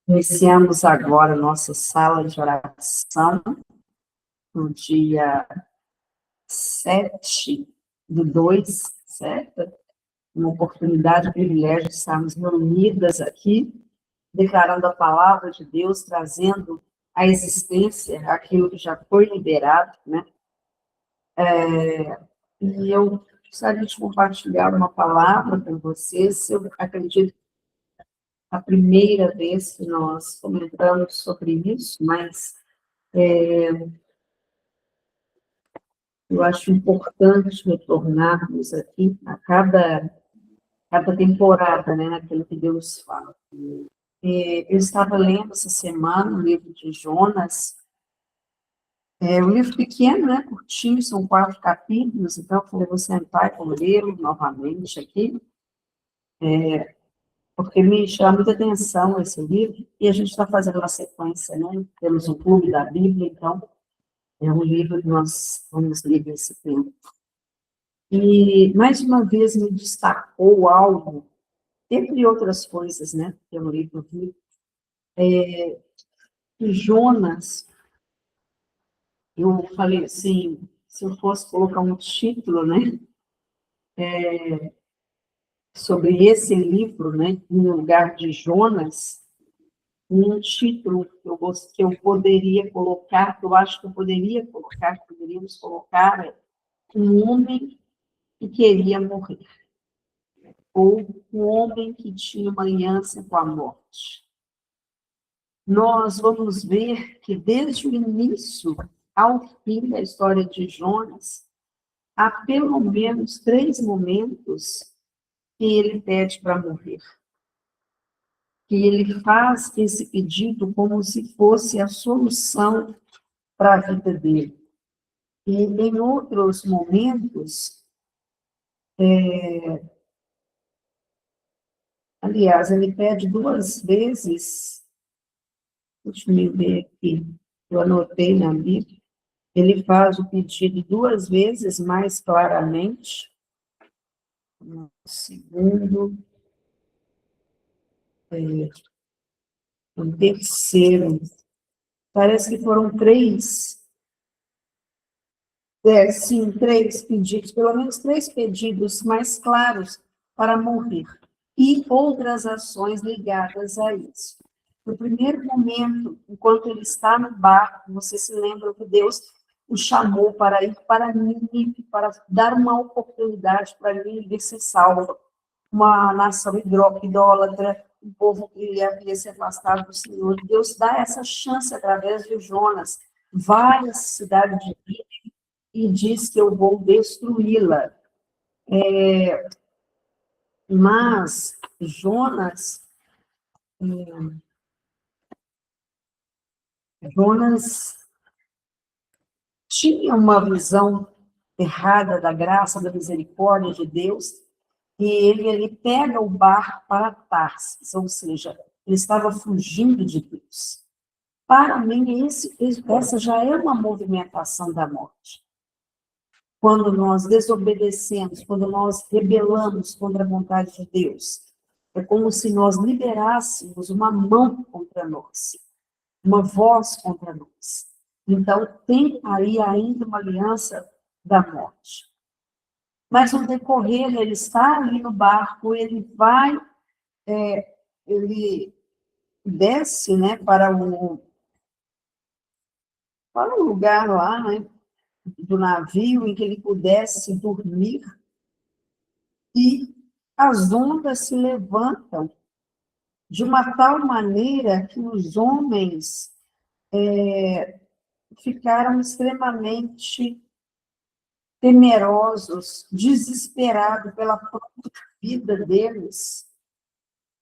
Iniciamos agora a nossa sala de oração, no dia 7/2, certo? Uma oportunidade, um privilégio de estarmos reunidas aqui, declarando a palavra de Deus, trazendo à existência aquilo que já foi liberado, né? E eu gostaria de compartilhar uma palavra com vocês. Eu acredito que a primeira vez que nós comentamos sobre isso, mas eu acho importante retornarmos aqui a cada temporada, né, naquilo que Deus fala. Eu estava lendo essa semana o livro de Jonas, um livro pequeno, né, curtinho, são 4 capítulos, então eu falei, vou sentar e vou lê-lo novamente aqui, porque me chama muita atenção esse livro, e a gente está fazendo uma sequência, né, temos um clube da Bíblia, então é um livro que nós vamos ler esse tempo. E, mais uma vez, me destacou algo, entre outras coisas, né, que eu li no livro, que Jonas, eu falei assim, se eu fosse colocar um título, né, sobre esse livro, né, no lugar de Jonas, um título que eu poderia colocar, que eu acho que eu poderia colocar, que poderíamos colocar, é um homem que queria morrer, ou um homem que tinha uma aliança com a morte. Nós vamos ver que desde o início ao fim da história de Jonas, há pelo menos 3 momentos que ele pede para morrer. Que ele faz esse pedido como se fosse a solução para a vida dele. E em outros momentos, aliás, ele pede 2 vezes, deixa eu ver aqui, eu anotei na Bíblia, ele faz o pedido 2 vezes mais claramente. No segundo, no terceiro, parece que foram 3, sim, 3 pedidos, pelo menos 3 pedidos mais claros para morrer, e outras ações ligadas a isso. No primeiro momento, enquanto ele está no barco, você se lembra que Deus o chamou para ir para Nínive, para dar uma oportunidade para Nínive ser salva. Uma nação idólatra, um povo que havia se afastado do Senhor. Deus dá essa chance através de Jonas. Vai à cidade de Nínive e diz que eu vou destruí-la. Mas Jonas tinha uma visão errada da graça, da misericórdia de Deus, e ele pega o barco para Tarsis, ou seja, ele estava fugindo de Deus. Para mim, essa já é uma movimentação da morte. Quando nós desobedecemos, quando nós rebelamos contra a vontade de Deus, é como se nós liberássemos uma mão contra nós, uma voz contra nós. Então, tem aí ainda uma aliança da morte. Mas no decorrer, ele está ali no barco, ele vai, ele desce, né, para um lugar lá, né, do navio, em que ele pudesse dormir, e as ondas se levantam de uma tal maneira que os homens ficaram extremamente temerosos, desesperados pela própria vida deles.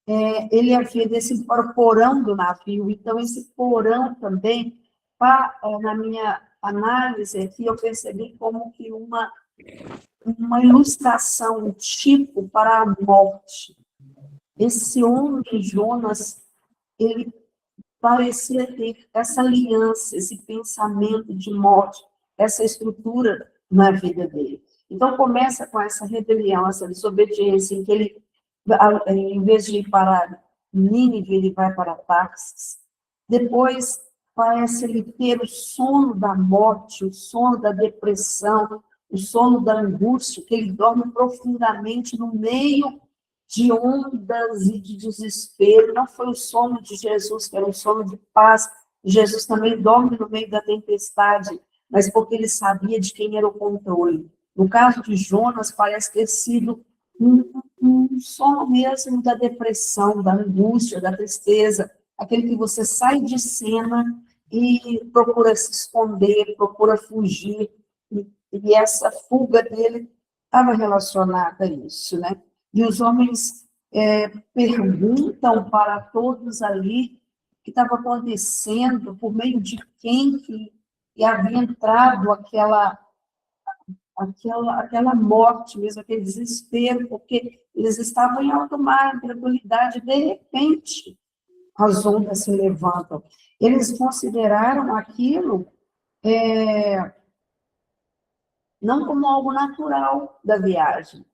Ele havia desse porão do navio, então esse porão também, na minha análise aqui, eu percebi como que uma ilustração, um tipo para a morte. Esse homem, Jonas, ele parecia ter essa aliança, esse pensamento de morte, essa estrutura na vida dele. Então, começa com essa rebelião, essa desobediência, em que ele, em vez de ir para Nínive, ele vai para Tarsis. Depois, parece ele ter o sono da morte, o sono da depressão, o sono da angústia, que ele dorme profundamente no meio de ondas e de desespero. Não foi o sono de Jesus, que era um sono de paz. Jesus também dorme no meio da tempestade, mas porque ele sabia de quem era o controle. No caso de Jonas, parece ter sido um sono mesmo da depressão, da angústia, da tristeza, aquele que você sai de cena e procura se esconder, procura fugir, e essa fuga dele estava relacionada a isso, né? E os homens perguntam para todos ali o que estava acontecendo, por meio de quem que havia entrado aquela morte mesmo, aquele desespero, porque eles estavam em alto mar, em tranquilidade, de repente as ondas se levantam. Eles consideraram aquilo não como algo natural da viagem,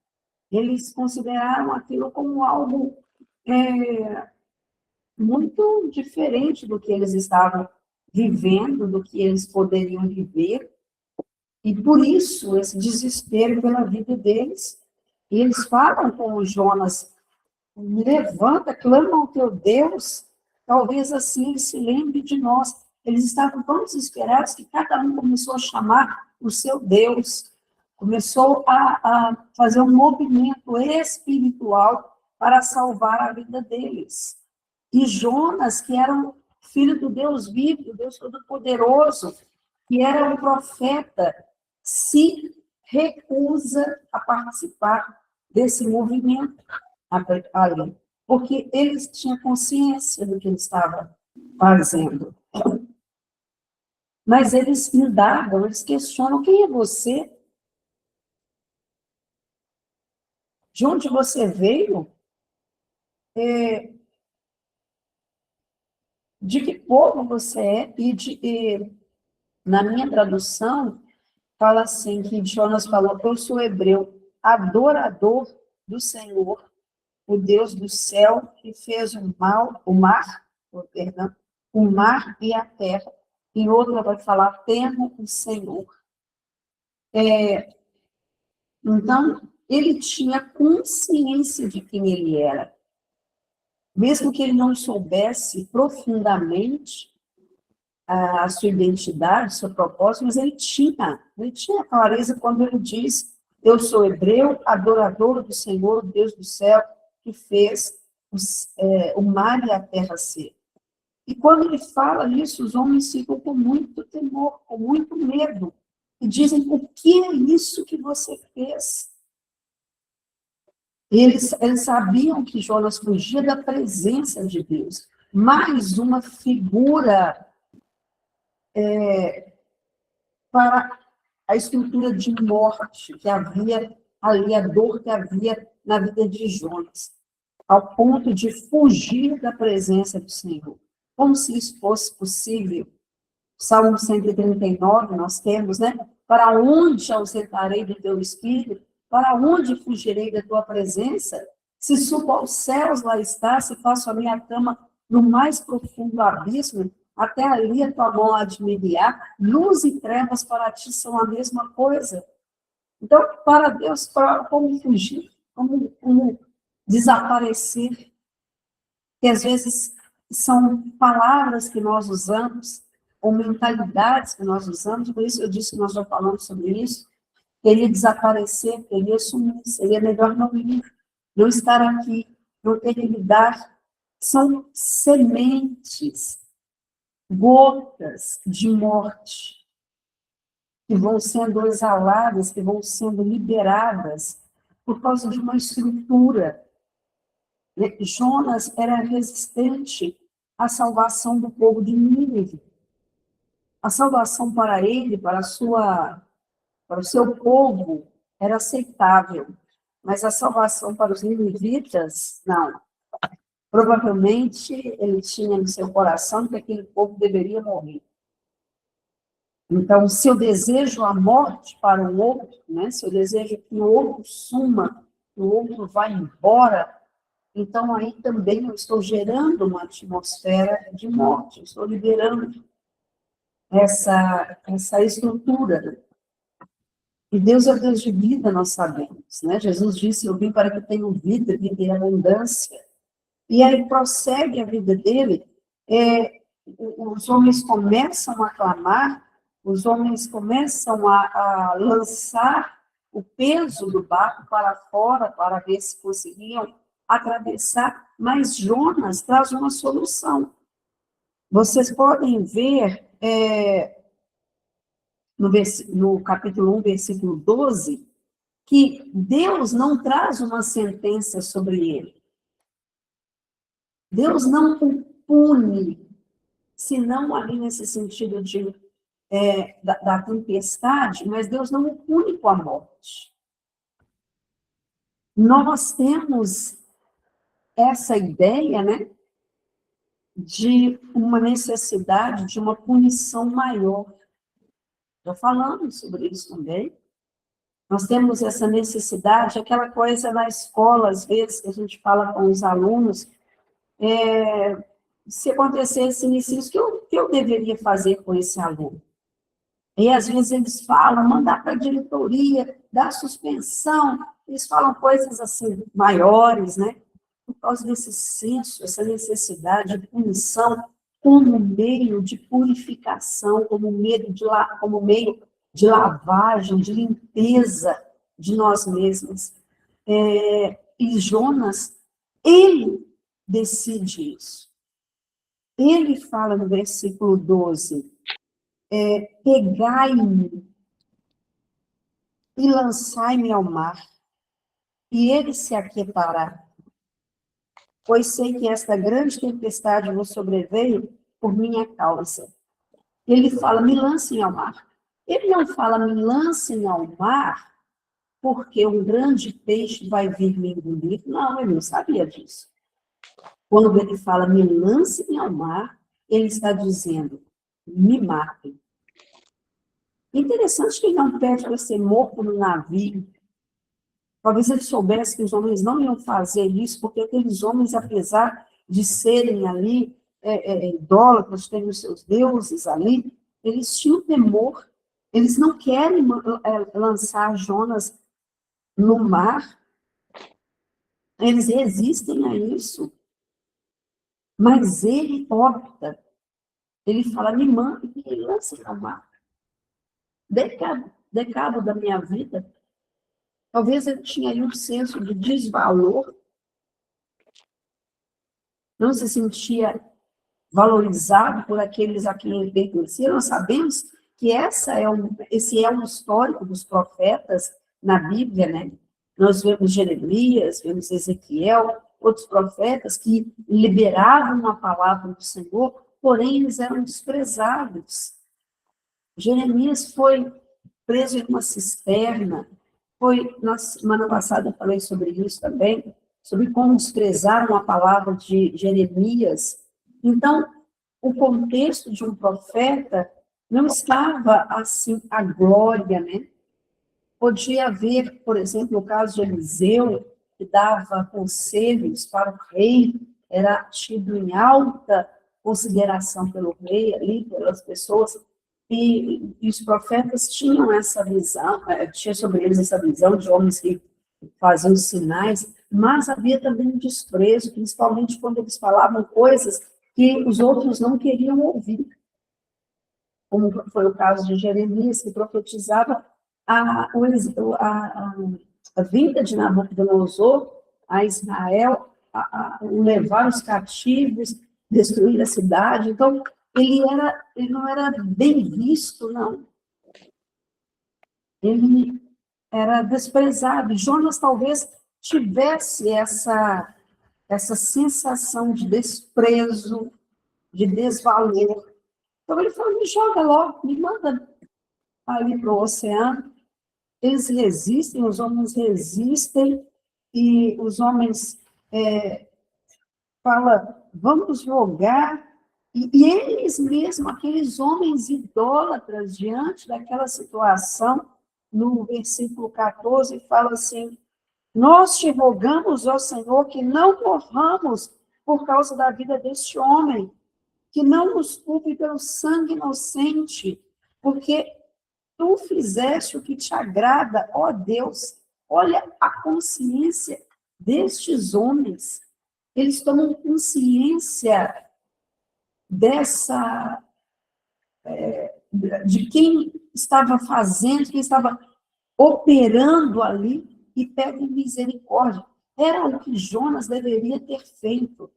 eles consideraram aquilo como algo muito diferente do que eles estavam vivendo, do que eles poderiam viver, e por isso esse desespero pela vida deles. E eles falam com o Jonas: levanta, clama ao teu Deus, talvez assim ele se lembre de nós. Eles estavam tão desesperados que cada um começou a chamar o seu Deus, começou a fazer um movimento espiritual para salvar a vida deles. E Jonas, que era um filho do Deus vivo, do Deus Todo-Poderoso, que era um profeta, se recusa a participar desse movimento ali, porque eles tinham consciência do que eles estavam fazendo. Mas eles indagam, eles questionam: quem é você? De onde você veio? De que povo você é? Na minha tradução, fala assim, que Jonas falou: eu sou hebreu, adorador do Senhor, o Deus do céu, que fez o mar e a terra. Em outra vai falar: temo o Senhor. Então, ele tinha consciência de quem ele era. Mesmo que ele não soubesse profundamente a sua identidade, seu propósito, mas ele tinha clareza quando ele diz: eu sou hebreu, adorador do Senhor, Deus do céu, que fez o mar e a terra ser. E quando ele fala isso, os homens ficam com muito temor, com muito medo, e dizem: o que é isso que você fez? Eles sabiam que Jonas fugia da presença de Deus. Mais uma figura para a estrutura de morte que havia ali, a dor que havia na vida de Jonas, ao ponto de fugir da presença do Senhor. Como se isso fosse possível. Salmo 139, nós temos, né? Para onde ausentarei do teu espírito? Para onde fugirei da tua presença? Se subo aos céus, lá está. Se faço a minha cama no mais profundo abismo, até ali a tua mão há de me guiar. Luz e trevas para ti são a mesma coisa. Então, para Deus, como fugir? Como desaparecer? Que às vezes são palavras que nós usamos, ou mentalidades que nós usamos, por isso eu disse que nós já falamos sobre isso. Queria desaparecer, queria sumir, seria melhor não ir, não estar aqui, não ter que lidar. São sementes, gotas de morte, que vão sendo exaladas, que vão sendo liberadas por causa de uma estrutura. Jonas era resistente à salvação do povo de Nínive. A salvação para ele, para o seu povo, era aceitável, mas a salvação para os ninivitas, não. Provavelmente ele tinha no seu coração que aquele povo deveria morrer. Então, se eu desejo a morte para o outro, né, se eu desejo que o outro suma, que o outro vá embora, Então, aí também eu estou gerando uma atmosfera de morte, eu estou liberando essa estrutura, né? E Deus é o Deus de vida, nós sabemos, né? Jesus disse, eu vim para que tenham vida, vida em abundância. E aí prossegue a vida dele, os homens começam a clamar, os homens começam a lançar o peso do barco para fora, para ver se conseguiam atravessar, mas Jonas traz uma solução. Vocês podem ver no capítulo 1, versículo 12, que Deus não traz uma sentença sobre ele. Deus não o pune, senão ali nesse sentido da tempestade, mas Deus não o pune com a morte. Nós temos essa ideia, né, de uma necessidade de uma punição maior. Já falamos sobre isso também. Nós temos essa necessidade, aquela coisa na escola, às vezes, que a gente fala com os alunos, se acontecesse isso, o que eu deveria fazer com esse aluno? E, às vezes, eles falam, mandar para a diretoria, dar suspensão, eles falam coisas, assim, maiores, né? Por causa desse senso, essa necessidade de punição como meio de purificação, como meio de lavagem, de limpeza de nós mesmos. E Jonas, ele decide isso. Ele fala no versículo 12, pegai-me e lançai-me ao mar, e ele se aquietará. Pois sei que esta grande tempestade vos sobreveio por minha causa. Ele fala, me lancem ao mar. Ele não fala, me lancem ao mar, porque um grande peixe vai vir me engolir. Não, ele não sabia disso. Quando ele fala, me lancem ao mar, ele está dizendo, me matem. Interessante que ele não pede para ser morto no navio. Talvez ele soubesse que os homens não iam fazer isso, porque aqueles homens, apesar de serem ali idólatras, terem os seus deuses ali, eles tinham temor. Eles não querem lançar Jonas no mar. Eles resistem a isso. Mas ele opta. Ele fala, me manda e me lance no mar. Dê cabo da minha vida. Talvez ele tinha aí um senso de desvalor. Não se sentia valorizado por aqueles a quem ele pertencia. Nós sabemos que esse é um histórico dos profetas na Bíblia, né? Nós vemos Jeremias, vemos Ezequiel, outros profetas que liberavam a palavra do Senhor, porém eles eram desprezados. Jeremias foi preso em uma cisterna, na semana passada eu falei sobre isso também, sobre como desprezaram a palavra de Jeremias. Então, o contexto de um profeta não estava assim a glória, né? Podia haver, por exemplo, o caso de Eliseu, que dava conselhos para o rei, era tido em alta consideração pelo rei, ali, pelas pessoas, e os profetas tinham essa visão, tinha sobre eles essa visão de homens que faziam sinais, mas havia também um desprezo, principalmente quando eles falavam coisas que os outros não queriam ouvir. Como foi o caso de Jeremias, que profetizava a vinda de Nabucodonosor a Israel, levar os cativos, destruir a cidade. Então, ele não era bem visto, não. Ele era desprezado. Jonas talvez tivesse essa sensação de desprezo, de desvalor. Então ele falou, me joga logo, me manda ali para o oceano. Eles resistem, os homens resistem, e os homens falam, vamos jogar. E eles mesmos, aqueles homens idólatras, diante daquela situação, no versículo 14, fala assim, Nós te rogamos, ó Senhor, que não morramos por causa da vida deste homem, que não nos culpe pelo sangue inocente, porque tu fizeste o que te agrada, ó Deus. Olha a consciência destes homens. Eles tomam consciência de quem estava fazendo, quem estava operando ali, e pedem misericórdia. Era o que Jonas deveria ter feito.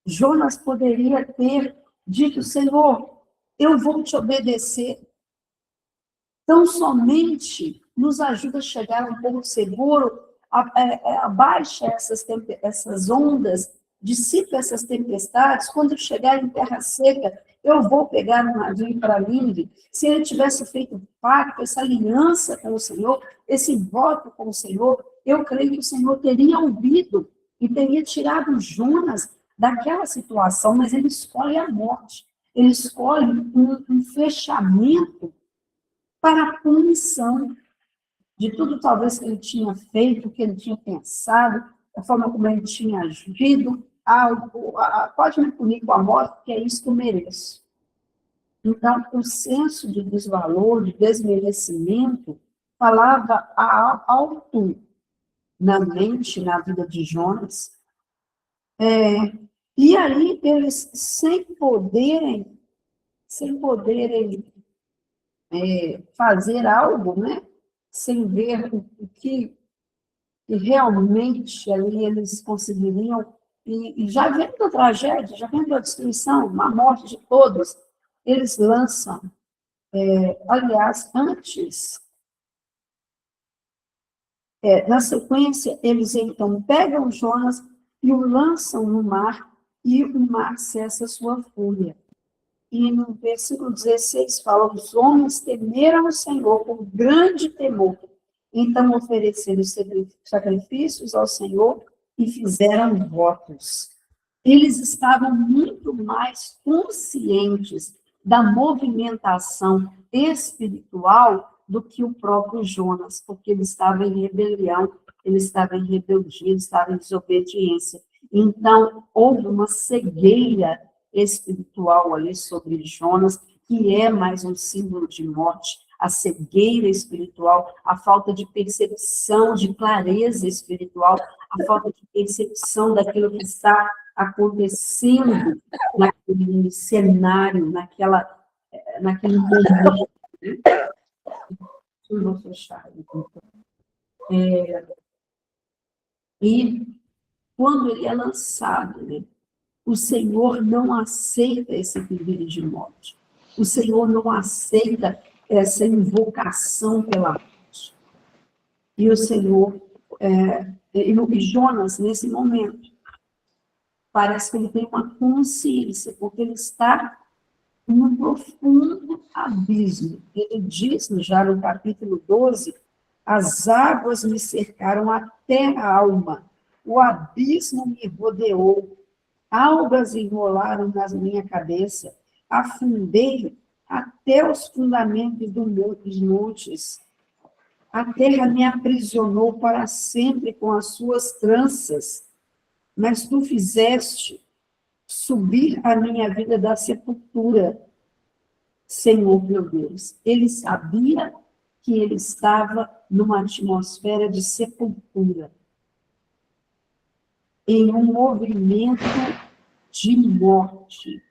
Jonas poderia ter dito: Senhor, eu vou te obedecer. Então, somente nos ajuda a chegar um pouco seguro, abaixa essas ondas, dissipa essas tempestades. Quando eu chegar em terra seca, eu vou pegar um navio para Nínive. Se ele tivesse feito pacto, essa aliança com o Senhor, esse voto com o Senhor, eu creio que o Senhor teria ouvido e teria tirado Jonas daquela situação, mas ele escolhe a morte. Ele escolhe um fechamento para a punição de tudo talvez que ele tinha feito, que ele tinha pensado, a forma como ele tinha agido. Pode me punir com a morte, porque é isso que eu mereço. Então, o senso de desvalor, de desmerecimento, falava alto na mente, na vida de Jonas. E aí, eles, sem poderem fazer algo, né? Sem ver o que realmente ali eles conseguiriam, e já vendo a tragédia, já vendo a destruição, a morte de todos, eles lançam, aliás, antes, na sequência, eles então pegam Jonas e o lançam no mar, e o mar cessa sua fúria. E no versículo 16 fala: os homens temeram o Senhor com grande temor. Então ofereceram sacrifícios ao Senhor e fizeram votos. Eles estavam muito mais conscientes da movimentação espiritual do que o próprio Jonas, porque ele estava em rebelião, ele estava em rebeldia, ele estava em desobediência. Então, houve uma cegueira espiritual ali sobre Jonas, que é mais um símbolo de morte, a cegueira espiritual, a falta de percepção, de clareza espiritual, a falta de percepção daquilo que está acontecendo naquele cenário, naquele momento. Eu vou fechar. E quando ele é lançado, né, o Senhor não aceita esse pedido de morte. O Senhor não aceita essa invocação pela morte. E o Senhor, e Jonas, nesse momento, parece que ele tem uma consciência, porque ele está num profundo abismo. Ele diz, já no capítulo 12, as águas me cercaram até a alma, o abismo me rodeou, algas enrolaram na minha cabeça, afundei até os fundamentos dos montes. A terra me aprisionou para sempre com as suas tranças, mas tu fizeste subir a minha vida da sepultura, Senhor meu Deus. Ele sabia que ele estava numa atmosfera de sepultura, em um movimento de morte.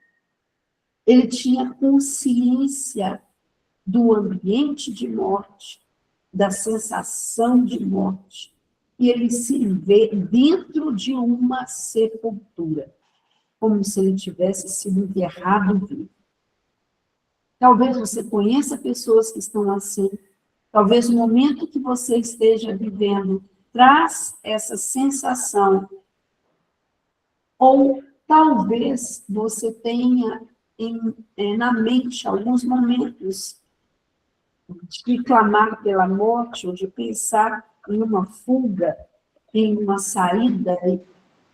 Ele tinha consciência do ambiente de morte, da sensação de morte, e ele se vê dentro de uma sepultura, como se ele tivesse sido enterrado vivo. Talvez você conheça pessoas que estão assim, talvez o momento que você esteja vivendo traz essa sensação, ou talvez você tenha na mente alguns momentos de clamar pela morte, ou de pensar em uma fuga, em uma saída,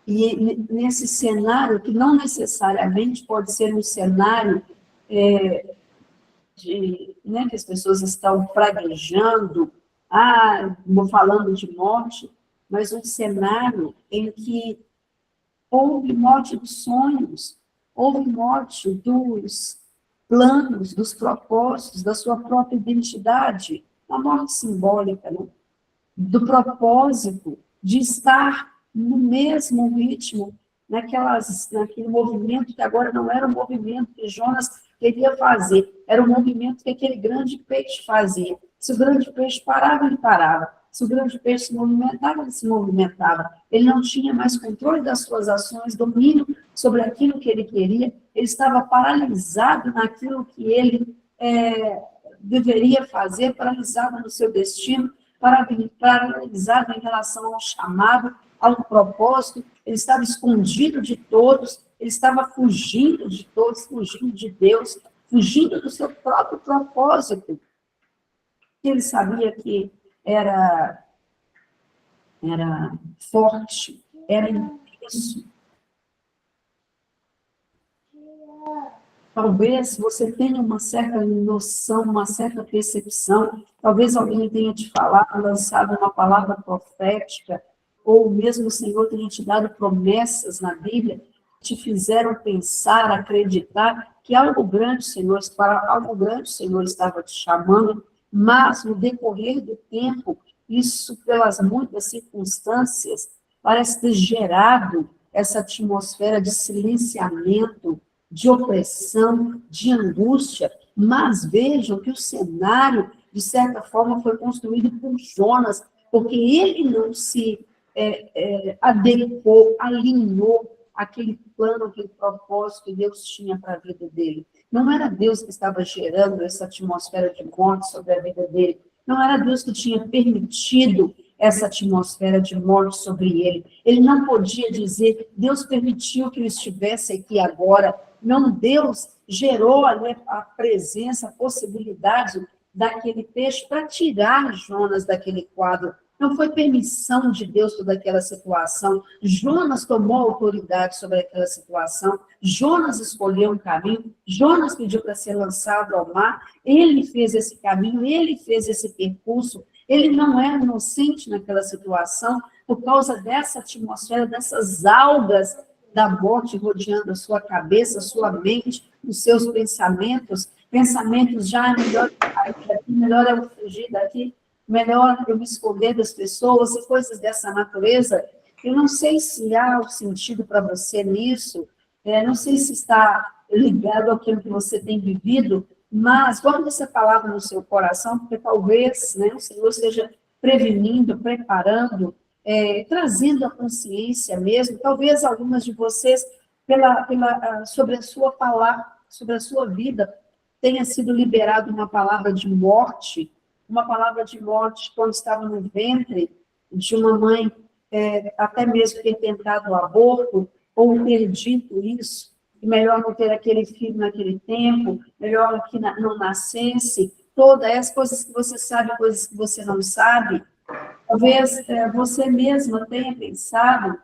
e nesse cenário, que não necessariamente pode ser um cenário né, que as pessoas estão praguejando, falando de morte, mas um cenário em que houve morte dos sonhos, houve morte dos planos, dos propósitos, da sua própria identidade, uma morte simbólica, né? Do propósito de estar no mesmo ritmo, naquele movimento que agora não era o movimento que Jonas queria fazer, era o movimento que aquele grande peixe fazia. Se o grande peixe parava, ele parava. Se o grande peixe se movimentava, ele se movimentava. Ele não tinha mais controle das suas ações, domínio sobre aquilo que ele queria, ele estava paralisado naquilo que ele deveria fazer, paralisado no seu destino, paralisado em relação ao chamado, ao propósito, ele estava escondido de todos, ele estava fugindo de todos, fugindo de Deus, fugindo do seu próprio propósito. Ele sabia que era forte, era intenso. Talvez você tenha uma certa noção, uma certa percepção, talvez alguém tenha te falado, lançado uma palavra profética, ou mesmo o Senhor tenha te dado promessas na Bíblia, que te fizeram pensar, acreditar que algo grande, para algo grande o Senhor estava te chamando, mas no decorrer do tempo, isso pelas muitas circunstâncias, parece ter gerado essa atmosfera de silenciamento, de opressão, de angústia, mas vejam que o cenário, de certa forma, foi construído por Jonas, porque ele não se adequou, alinhou aquele plano, aquele propósito que Deus tinha para a vida dele. Não era Deus que estava gerando essa atmosfera de morte sobre a vida dele, não era Deus que tinha permitido essa atmosfera de morte sobre ele. Ele não podia dizer, Deus permitiu que eu estivesse aqui agora. Não, Deus gerou a presença, a possibilidade daquele peixe para tirar Jonas daquele quadro. Não foi permissão de Deus toda aquela situação. Jonas tomou autoridade sobre aquela situação. Jonas escolheu um caminho. Jonas pediu para ser lançado ao mar. Ele fez esse caminho, ele fez esse percurso. Ele não era inocente naquela situação por causa dessa atmosfera, dessas algas da morte rodeando a sua cabeça, a sua mente, os seus pensamentos já melhor eu fugir daqui, melhor eu me esconder das pessoas e coisas dessa natureza. Eu não sei se há o sentido para você nisso, não sei se está ligado àquilo que você tem vivido, mas guarde essa palavra no seu coração, porque talvez, né, o Senhor esteja prevenindo, preparando, trazendo a consciência mesmo, talvez algumas de vocês, sobre a sua palavra, sobre a sua vida, tenha sido liberada uma palavra de morte quando estava no ventre de uma mãe, até mesmo ter tentado o aborto, ou ter dito isso, que melhor não ter aquele filho naquele tempo, melhor que não nascesse, todas as coisas que você sabe, coisas que você não sabe. Talvez você mesma tenha pensado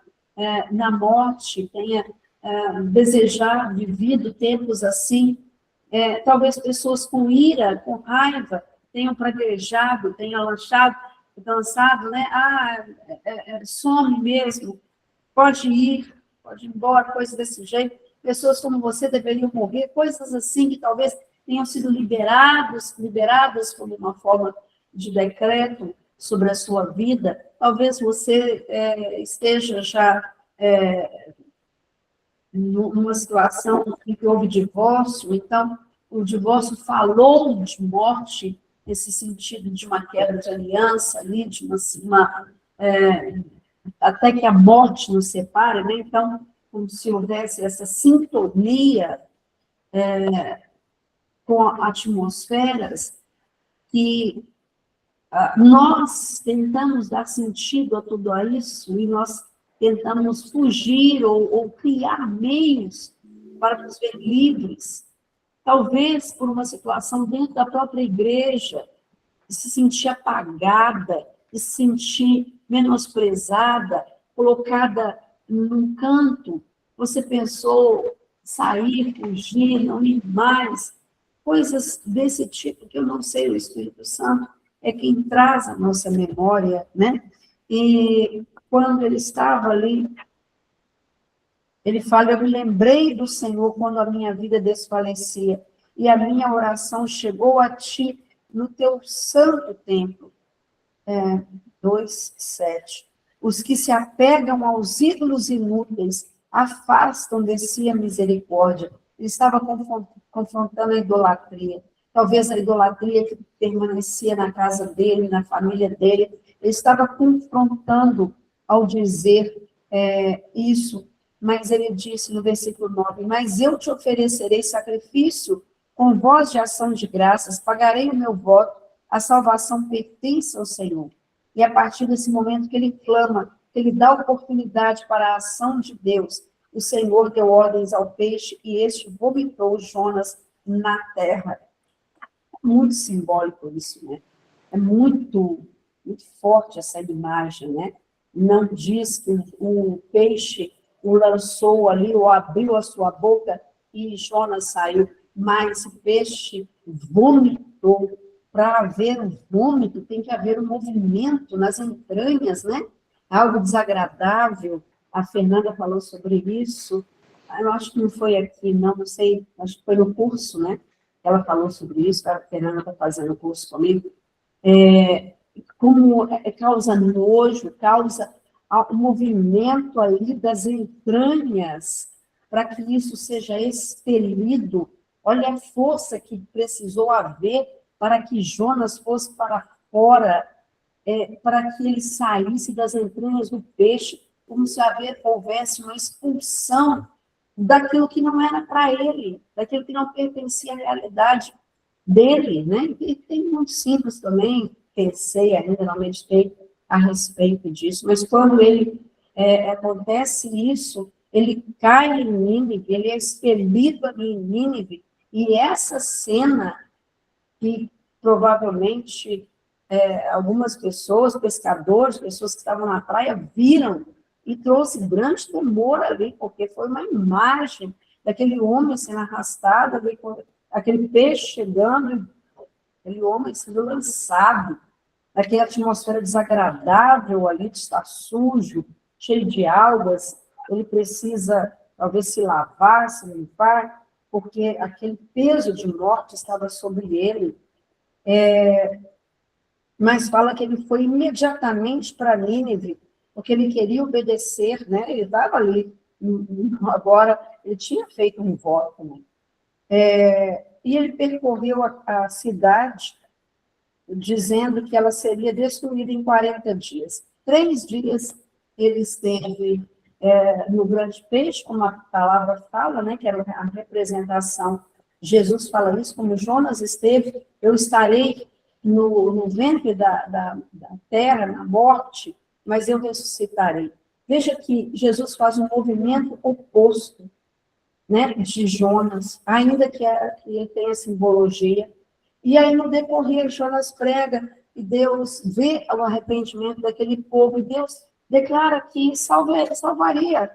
na morte, tenha desejado, vivido tempos assim. Talvez pessoas com ira, com raiva, tenham praguejado, tenham lançado, né? Some mesmo, pode ir embora, coisas desse jeito. Pessoas como você deveriam morrer, coisas assim que talvez tenham sido liberadas como uma forma de decreto sobre a sua vida. Talvez você esteja já numa situação em que houve divórcio, então o divórcio falou de morte, nesse sentido de uma quebra de aliança, ali, de até que a morte nos separe, né? Então, como se houvesse essa sintonia com atmosferas que nós tentamos dar sentido a tudo isso e nós tentamos fugir ou criar meios para nos ver livres. Talvez por uma situação dentro da própria igreja, de se sentir apagada, de se sentir menosprezada, colocada num canto, você pensou sair, fugir, não ir mais, coisas desse tipo, que eu não sei, o Espírito Santo é quem traz a nossa memória, né? E quando ele estava ali, ele fala, eu me lembrei do Senhor quando a minha vida desfalecia, e a minha oração chegou a ti no teu santo templo. 2:7. Os que se apegam aos ídolos inúteis afastam de si a misericórdia. Ele estava confrontando a idolatria. Talvez a idolatria que permanecia na casa dele, na família dele. Ele estava confrontando ao dizer isso. Mas ele disse no versículo 9, mas eu te oferecerei sacrifício com voz de ação de graças, pagarei o meu voto, a salvação pertence ao Senhor. E a partir desse momento que ele clama, que ele dá oportunidade para a ação de Deus, o Senhor deu ordens ao peixe e este vomitou Jonas na terra. É muito simbólico isso, né? É muito, muito forte essa imagem, né? Não diz que o peixe o lançou ali, ou abriu a sua boca e Jonas saiu, mas o peixe vomitou. Para haver um vômito, tem que haver um movimento nas entranhas, né? Algo desagradável. A Fernanda falou sobre isso. Eu acho que não foi aqui, não sei, acho que foi no curso, né? Ela falou sobre isso, a Fernanda está fazendo o curso comigo. Como causa nojo, causa o movimento ali das entranhas, para que isso seja expelido. Olha a força que precisou haver para que Jonas fosse para fora, para que ele saísse das entranhas do peixe, como se houvesse uma expulsão daquilo que não era para ele, daquilo que não pertencia à realidade dele, né? E tem muito simples também, pensei ainda, não meditei a respeito disso, mas quando acontece isso, ele cai em Nínive, ele é expelido ali em Nínive, e essa cena que provavelmente algumas pessoas, pescadores, pessoas que estavam na praia, viram e trouxe grande temor ali, porque foi uma imagem daquele homem sendo arrastado, ali, aquele peixe chegando, aquele homem sendo lançado, aquela atmosfera desagradável ali, de estar sujo, cheio de algas, ele precisa, talvez, se lavar, se limpar, porque aquele peso de morte estava sobre ele. Mas fala que ele foi imediatamente para Nínive, porque ele queria obedecer, né? Ele estava ali, agora, ele tinha feito um voto, né? E ele percorreu a cidade, dizendo que ela seria destruída em 40 dias. 3 dias ele esteve no grande peixe, como a palavra fala, né, que era a representação. Jesus fala isso, como Jonas esteve, eu estarei no ventre da terra, na morte, mas eu ressuscitarei. Veja que Jesus faz um movimento oposto, né, de Jonas, ainda que ele tenha simbologia. E aí, no decorrer, Jonas prega, e Deus vê o arrependimento daquele povo, e Deus declara que salvaria.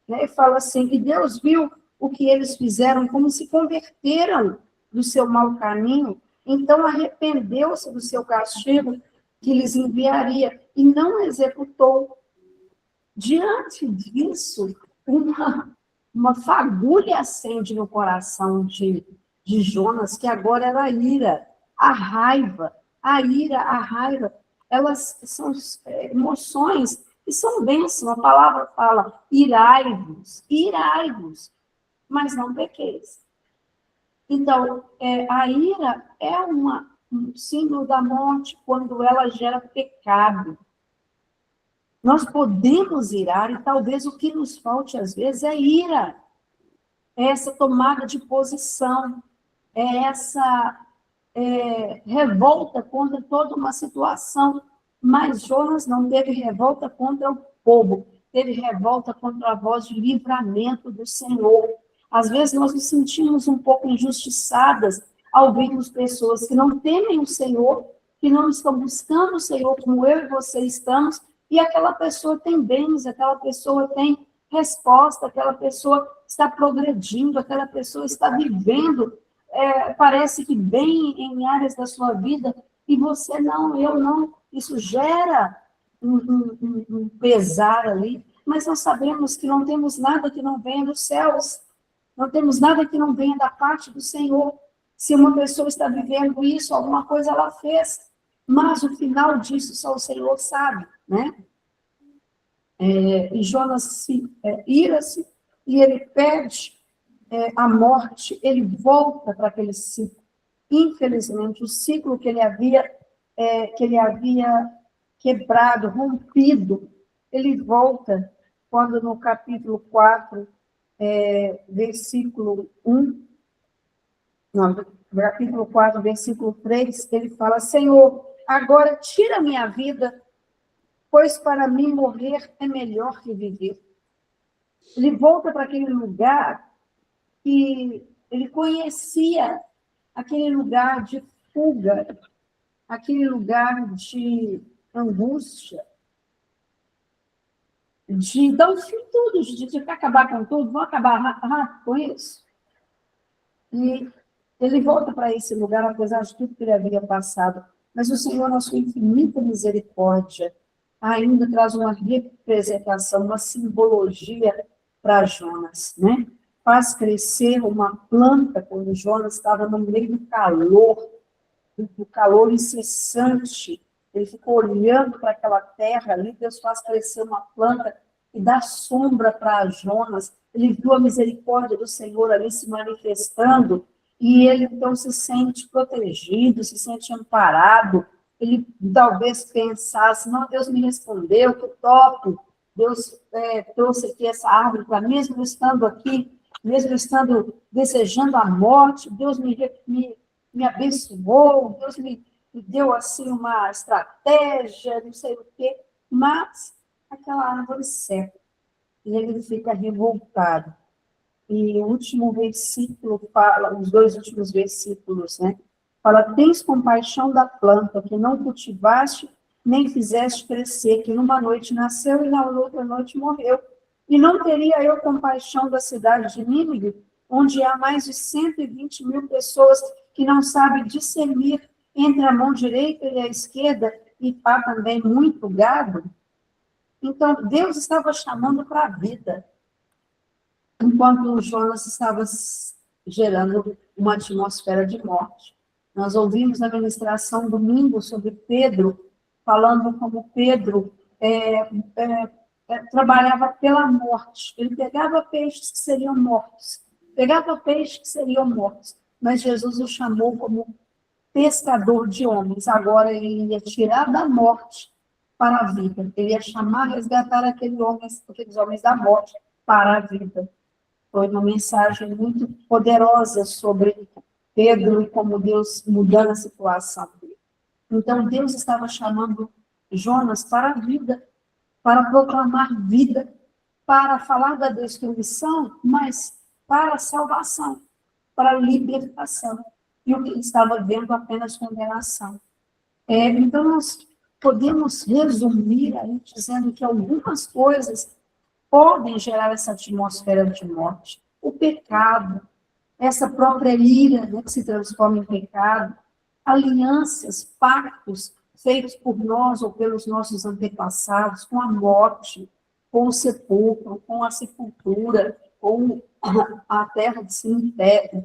Né? E fala assim, que Deus viu o que eles fizeram, como se converteram do seu mau caminho, então arrependeu-se do seu castigo que lhes enviaria, e não executou. Diante disso, uma fagulha acende no coração de Jonas, que agora era a ira, a raiva. A ira, a raiva, elas são emoções que são bênçãos. A palavra fala, irai-vos, mas não pequeis. Então, a ira é um símbolo da morte quando ela gera pecado. Nós podemos irar, e talvez o que nos falte às vezes é ira. É essa tomada de posição, é essa revolta contra toda uma situação. Mas Jonas não teve revolta contra o povo, teve revolta contra a voz de livramento do Senhor. Às vezes nós nos sentimos um pouco injustiçadas ao vermos pessoas que não temem o Senhor, que não estão buscando o Senhor como eu e você estamos, e aquela pessoa tem bens, aquela pessoa tem resposta, aquela pessoa está progredindo, aquela pessoa está vivendo, parece que bem em áreas da sua vida, e você não, eu não. Isso gera um pesar ali, mas nós sabemos que não temos nada que não venha dos céus, não temos nada que não venha da parte do Senhor. Se uma pessoa está vivendo isso, alguma coisa ela fez, mas o final disso só o Senhor sabe, né? E Jonas ira-se e ele pede a morte, ele volta para aquele ciclo. Infelizmente, o ciclo que ele havia quebrado, rompido, ele volta quando no capítulo 4, versículo 1, não, capítulo 4, versículo 3, ele fala: Senhor, agora tira minha vida, pois para mim morrer é melhor que viver. Ele volta para aquele lugar que ele conhecia, aquele lugar de fuga, aquele lugar de angústia, de dar o fim tudo, de acabar com tudo, vão acabar rápido com isso. E ele volta para esse lugar, apesar de tudo que ele havia passado. Mas o Senhor, na sua infinita misericórdia, ainda traz uma representação, uma simbologia para Jonas, né? Faz crescer uma planta quando Jonas estava no meio do calor incessante. Ele ficou olhando para aquela terra ali, Deus faz crescer uma planta e dá sombra para Jonas. Ele viu a misericórdia do Senhor ali se manifestando, e ele então se sente protegido, se sente amparado. Ele talvez pensasse: não, Deus me respondeu, que top, Deus trouxe aqui essa árvore para mim, mesmo estando aqui, mesmo estando desejando a morte, Deus me abençoou, Deus me deu assim uma estratégia, não sei o quê, mas aquela árvore seca, e ele fica revoltado. E o último versículo fala, os dois últimos versículos, né? Fala: tens compaixão da planta que não cultivaste, nem fizeste crescer, que numa noite nasceu e na outra noite morreu. E não teria eu compaixão da cidade de Nínive, onde há mais de 120 mil pessoas que não sabem discernir entre a mão direita e a esquerda, e há também muito gado? Então, Deus estava chamando para a vida, enquanto o Jonas estava gerando uma atmosfera de morte. Nós ouvimos na ministração domingo sobre Pedro, falando como Pedro trabalhava pela morte. Ele pegava peixes que seriam mortos, mas Jesus o chamou como pescador de homens. Agora ele ia tirar da morte para a vida. Ele ia chamar, resgatar aqueles homens da morte para a vida. Foi uma mensagem muito poderosa sobre Pedro e como Deus mudando a situação dele. Então, Deus estava chamando Jonas para a vida, para proclamar vida, para falar da destruição, mas para a salvação, para a libertação. E o que ele estava vendo apenas condenação. Então, nós podemos resumir aí dizendo que algumas coisas podem gerar essa atmosfera de morte. O pecado, essa própria ira, né, que se transforma em pecado, alianças, pactos feitos por nós ou pelos nossos antepassados com a morte, com o sepulcro, com a sepultura, com a terra de cemitério,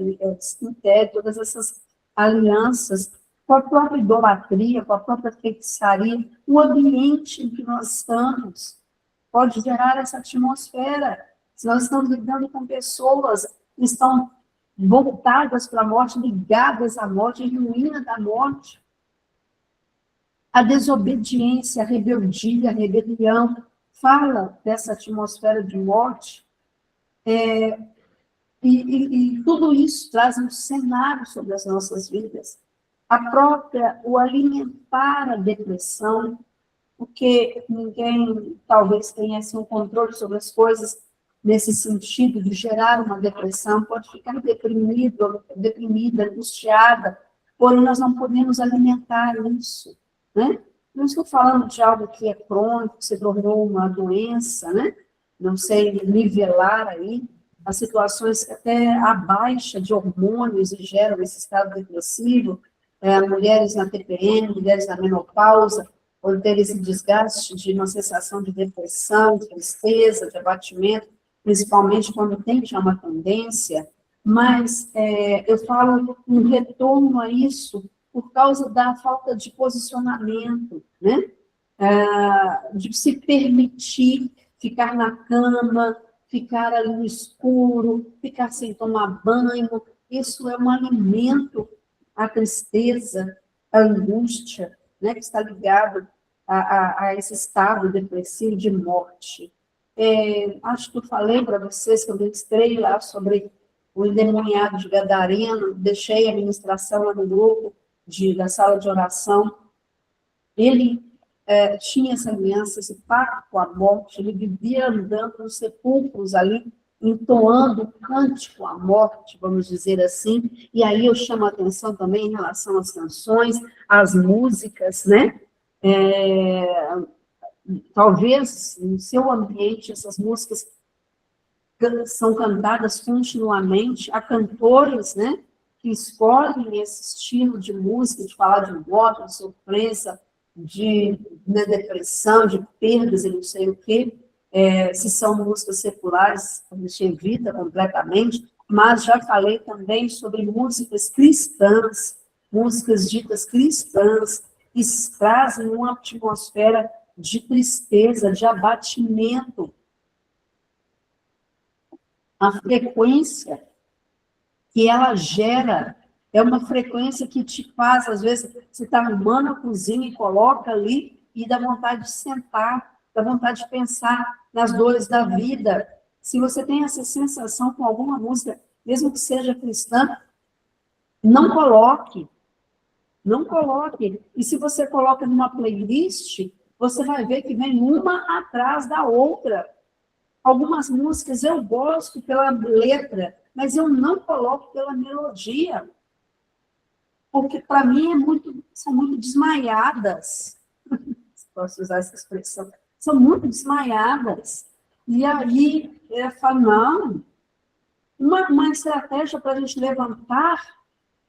todas essas alianças, com a própria idolatria, com a própria feitiçaria, o ambiente em que nós estamos pode gerar essa atmosfera. Se nós estamos lidando com pessoas que estão voltadas para a morte, ligadas à morte, em ruína da morte, a desobediência, a rebeldia, a rebelião, fala dessa atmosfera de morte, e tudo isso traz um cenário sobre as nossas vidas. O alimentar a depressão, porque ninguém talvez tenha assim, um controle sobre as coisas nesse sentido de gerar uma depressão, pode ficar deprimida, angustiada, porém nós não podemos alimentar isso, né? Não estou falando de algo que é crônico, que se tornou uma doença, né? Não sei nivelar aí as situações até a baixa de hormônios e geram esse estado depressivo, mulheres na TPM, mulheres na menopausa, ou ter esse desgaste de uma sensação de depressão, de tristeza, de abatimento, principalmente quando tem já uma tendência, mas eu falo um retorno a isso por causa da falta de posicionamento, né? De se permitir ficar na cama, ficar ali no escuro, ficar sem tomar banho. Isso é um alimento à tristeza, à angústia, né, que está ligado a esse estado depressivo de morte. Acho que eu falei para vocês que eu ministrei lá sobre o endemoniado de Gadareno, deixei a ministração lá no grupo da sala de oração. Ele tinha essa aliança, esse pacto com a morte, ele vivia andando nos sepulcros ali, entoando um cântico à morte, vamos dizer assim, e aí eu chamo a atenção também em relação às canções, às músicas, né? Talvez no seu ambiente essas músicas são cantadas continuamente, há cantores, né, que escolhem esse estilo de música, de falar de morte, de sofrência, de depressão, de perdas e não sei o quê. Se são músicas seculares, a gente evita completamente, mas já falei também sobre músicas cristãs, músicas ditas cristãs, que trazem uma atmosfera de tristeza, de abatimento. A frequência que ela gera é uma frequência que te faz, às vezes, você está arrumando a cozinha e coloca ali e dá vontade de sentar, dá vontade de pensar nas dores da vida. Se você tem essa sensação com alguma música, mesmo que seja cristã, não coloque. Não coloque. E se você coloca numa playlist, você vai ver que vem uma atrás da outra. Algumas músicas eu gosto pela letra, mas eu não coloco pela melodia. Porque, para mim, são muito desmaiadas. Posso usar essa expressão. São muito desmaiadas. E aí, eu falo, não. Uma estratégia para a gente levantar,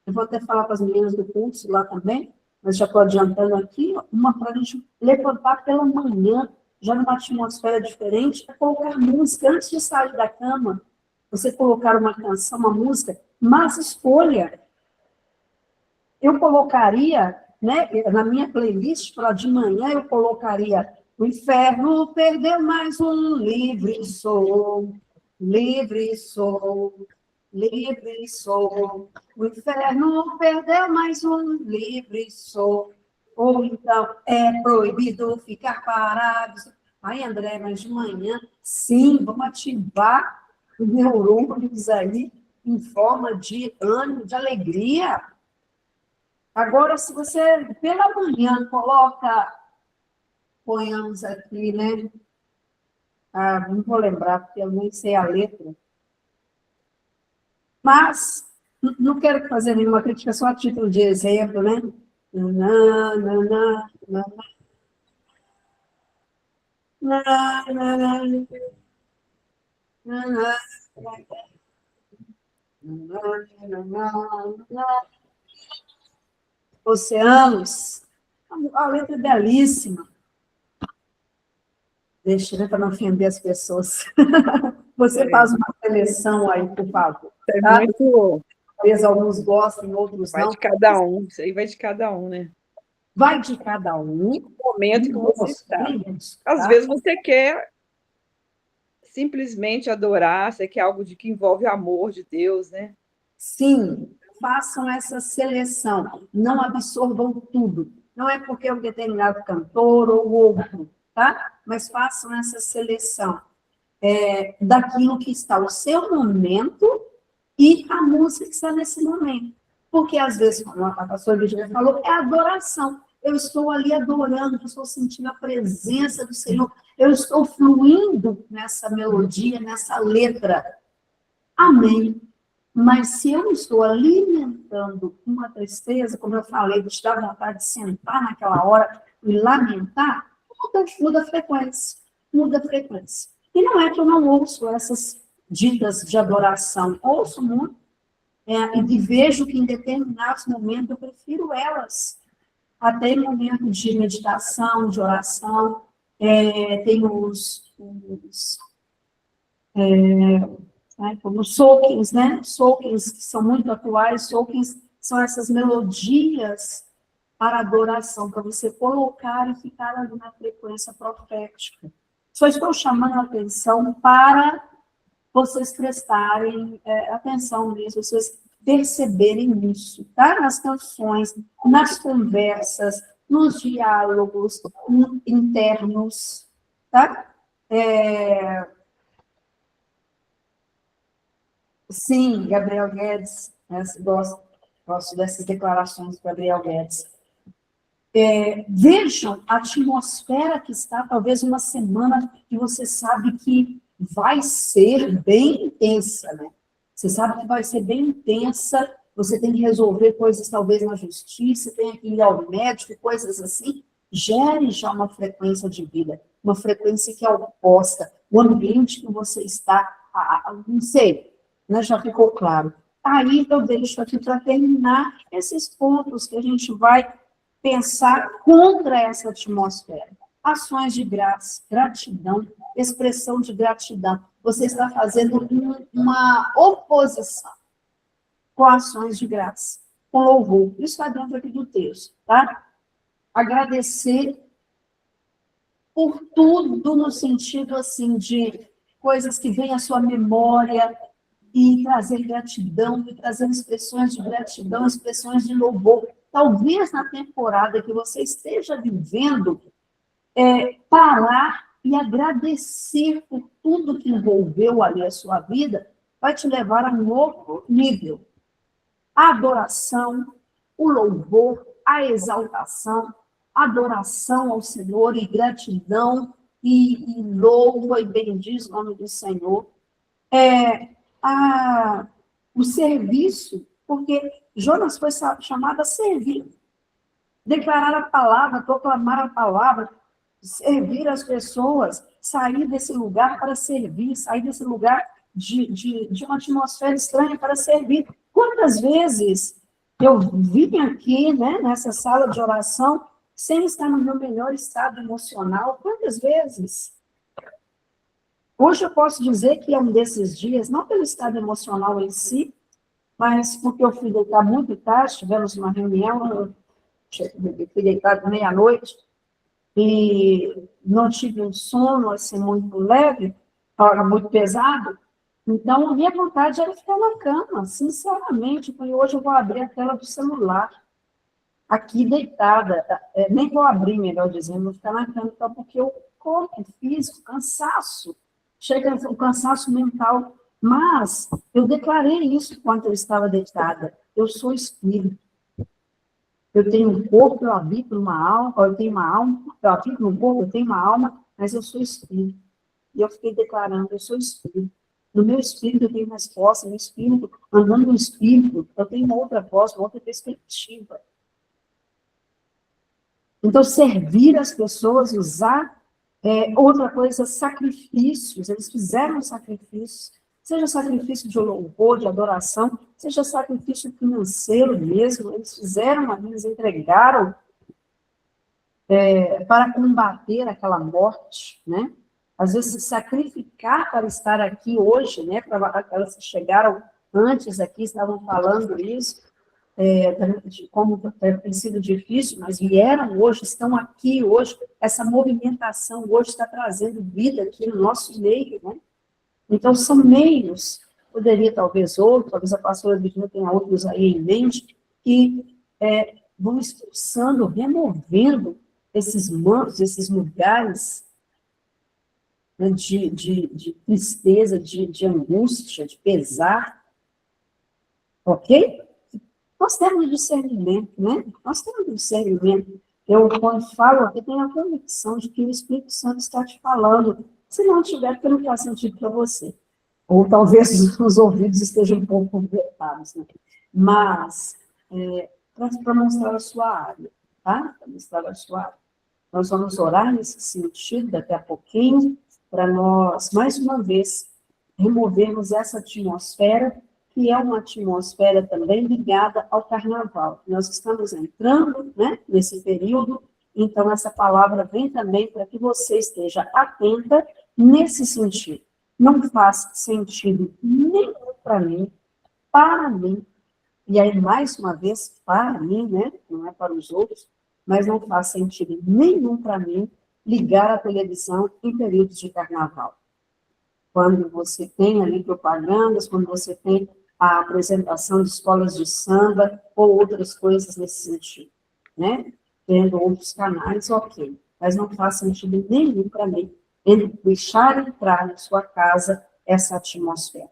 eu vou até falar para as meninas do curso lá também, mas já estou adiantando aqui, uma para a gente levantar pela manhã, já numa atmosfera diferente, é colocar música antes de sair da cama. Você colocar uma canção, uma música, mas escolha. Eu colocaria, né, na minha playlist, para de manhã, eu colocaria O Inferno Perdeu Mais Um, Livre Sou, Livre Sou, Livre Sou. O Inferno perdeu mais um, livre sou. Ou então, é proibido ficar parado. Ai, André, mas de manhã, sim, vamos ativar os neurônios aí em forma de ânimo, de alegria. Agora, se você, pela manhã, coloca, ponhamos aqui, né? Não vou lembrar, porque eu nem sei a letra. Mas, não quero fazer nenhuma crítica, só a título de exemplo, né? Na, na, na, na, na, na, na, na, Oceanos. A letra é belíssima. Deixa eu ver para não ofender as pessoas. Você faz uma seleção aí, por favor. É tá? muito... Talvez alguns gostem, outros Vai não. de cada um. Isso aí vai de cada um, né? Vai de cada um. O momento que você está. Às tá? vezes você quer simplesmente adorar, você quer algo que envolve o amor de Deus, né? Sim, façam essa seleção. Não absorvam tudo. Não é porque é um determinado cantor ou outro, tá? Mas façam essa seleção daquilo que está o seu momento e a música que está nesse momento. Porque, às vezes, como a pastora Virginia falou, é adoração. Eu estou ali adorando, eu estou sentindo a presença do Senhor, eu estou fluindo nessa melodia, nessa letra. Amém. Mas se eu estou alimentando uma tristeza, como eu falei, de dar vontade de sentar naquela hora e lamentar, muda a frequência. Muda a frequência. E não é que eu não ouço essas ditas de adoração. Ouço muito e vejo que em determinados momentos eu prefiro elas. até em momento de meditação, de oração, tem como soakings, né? Soakings que são muito atuais, soakings são essas melodias para adoração, para você colocar e ficar ali na frequência profética. Só estou chamando a atenção para vocês prestarem atenção nisso, vocês perceberem isso, tá? Nas canções, nas conversas, nos diálogos internos, tá? Sim, Gabriel Guedes, gosto dessas declarações do Gabriel Guedes. Vejam a atmosfera que está, talvez uma semana que você sabe que vai ser bem intensa, né? Você sabe que vai ser bem intensa, você tem que resolver coisas talvez na justiça, tem que ir ao médico, coisas assim. Gere já uma frequência de vida, uma frequência que é oposta. O ambiente que você está, não sei, né, já ficou claro. Aí eu deixo aqui para terminar esses pontos que a gente vai pensar contra essa atmosfera. Ações de graça, gratidão, expressão de gratidão. Você está fazendo uma oposição com ações de graça, com louvor. Isso está dentro aqui do texto, tá? Agradecer por tudo no sentido, assim, de coisas que vêm à sua memória e trazer gratidão, e trazer expressões de gratidão, expressões de louvor. Talvez na temporada que você esteja vivendo, parar e agradecer por tudo que envolveu ali a sua vida, vai te levar a um novo nível. A adoração, o louvor, a exaltação, adoração ao Senhor e gratidão, e louva e bendiz o nome do Senhor. O serviço, porque Jonas foi chamado a servir, declarar a palavra, proclamar a palavra, servir as pessoas, sair desse lugar para servir, sair desse lugar de uma atmosfera estranha para servir. Quantas vezes eu vim aqui, né, nessa sala de oração, sem estar no meu melhor estado emocional? Quantas vezes? Hoje eu posso dizer que é um desses dias, não pelo estado emocional em si, mas porque eu fui deitar muito tarde, tivemos uma reunião, eu fui deitar meia-noite, e não tive um sono assim, muito leve, muito pesado, então a minha vontade era ficar na cama, sinceramente, porque hoje eu vou abrir a tela do celular, aqui deitada, nem vou abrir, melhor dizendo, vou ficar na cama, então, porque o corpo físico, cansaço, chega um cansaço mental, mas eu declarei isso enquanto eu estava deitada, eu sou espírito. Eu tenho um corpo, eu habito numa alma, eu tenho uma alma, eu habito num corpo, eu tenho uma alma, mas eu sou espírito. E eu fiquei declarando, eu sou espírito. No meu espírito eu tenho resposta, no espírito, andando no espírito, eu tenho uma outra voz, uma outra perspectiva. Então, servir as pessoas, usar outra coisa, sacrifícios, eles fizeram sacrifícios, seja sacrifício de louvor, de adoração, seja sacrifício financeiro mesmo, eles fizeram, eles entregaram para combater aquela morte, né? Às vezes, se sacrificar para estar aqui hoje, né? Para aquelas que chegaram antes aqui, estavam falando isso, de como tem sido difícil, mas vieram hoje, estão aqui hoje, essa movimentação hoje está trazendo vida aqui no nosso meio, né? Então, são meios, poderia talvez outro, talvez a pastora Virginia tenha outros aí em mente, que vão expulsando, removendo esses mantos, esses lugares, né, de tristeza, de angústia, de pesar, ok? Nós temos discernimento, né? Nós temos discernimento. Eu, quando falo aqui, tenho a convicção de que o Espírito Santo está te falando. Se não tiver, porque não faz sentido para você. Ou talvez os ouvidos estejam um pouco convertados, né? Mas, para mostrar a sua área, tá? Para mostrar a sua área. Nós vamos orar nesse sentido daqui a pouquinho, para nós, mais uma vez, removermos essa atmosfera que é uma atmosfera também ligada ao carnaval. Nós estamos entrando, né, nesse período, então essa palavra vem também para que você esteja atenta nesse sentido. Não faz sentido nenhum para mim, e aí, mais uma vez, para mim, né, não é para os outros, mas não faz sentido nenhum para mim ligar a televisão em períodos de carnaval. Quando você tem ali propagandas, quando você tem a apresentação de escolas de samba ou outras coisas nesse sentido, né? Tendo outros canais, ok. Mas não faz sentido nenhum para mim deixar entrar na sua casa essa atmosfera.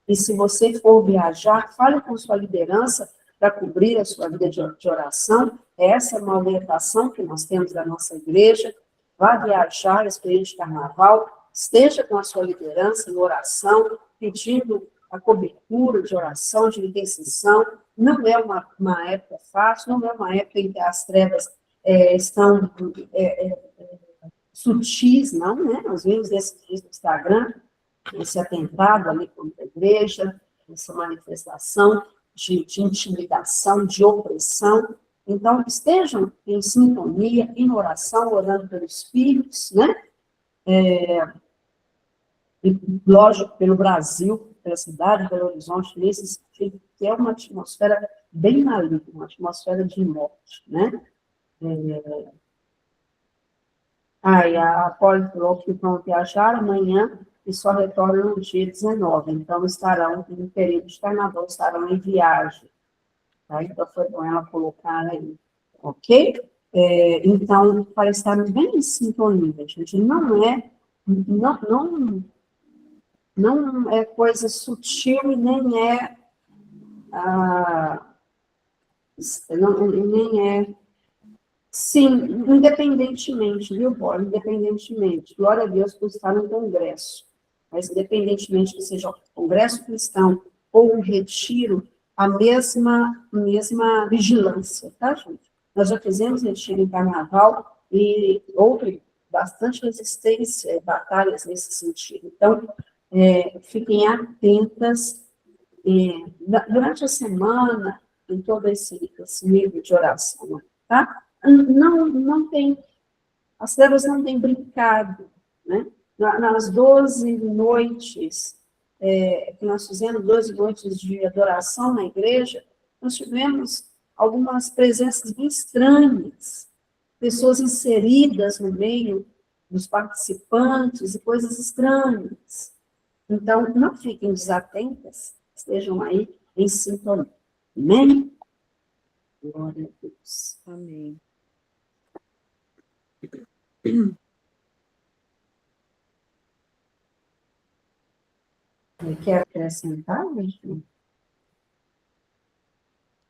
E se você for viajar, fale com sua liderança para cobrir a sua vida de oração. Essa é uma orientação que nós temos da nossa igreja. Vá viajar esse período de carnaval, esteja com a sua liderança em oração, pedindo a cobertura de oração, de intercessão. Não é uma época fácil, não é uma época em que as trevas estão sutis, não, né? Nós vimos nesses dias do Instagram, esse atentado ali contra a igreja, essa manifestação de intimidação, de opressão. Então, estejam em sintonia, em oração, orando pelos filhos, né? E, lógico, pelo Brasil, pela cidade de Belo Horizonte, nesse sentido, que é uma atmosfera bem maligna, uma atmosfera de morte, né? Aí a Polly falou que vão viajar amanhã e só retornam no dia 19. Então, estarão, no período de carnaval, estarão em viagem. Tá? Então, foi bom ela colocar aí. Ok? Então, para estar bem em sintonia, gente, não é coisa sutil e nem é. Sim, independentemente, viu, Paulo? Independentemente. Glória a Deus por estar no congresso. Mas, independentemente que seja um congresso cristão ou um retiro, a mesma vigilância, tá, gente? Nós já fizemos retiro em carnaval e houve bastante resistência, batalhas nesse sentido. Então, fiquem atentas durante a semana, em todo esse nível de oração, tá? Não tem, as trevas não têm brincado, né? Nas 12 noites, que nós fizemos, 12 noites de adoração na igreja, nós tivemos algumas presenças bem estranhas, pessoas inseridas no meio dos participantes e coisas estranhas. Então, não fiquem desatentas, estejam aí em sintonia. Amém? Glória a Deus. Amém. Quer acrescentar, gente?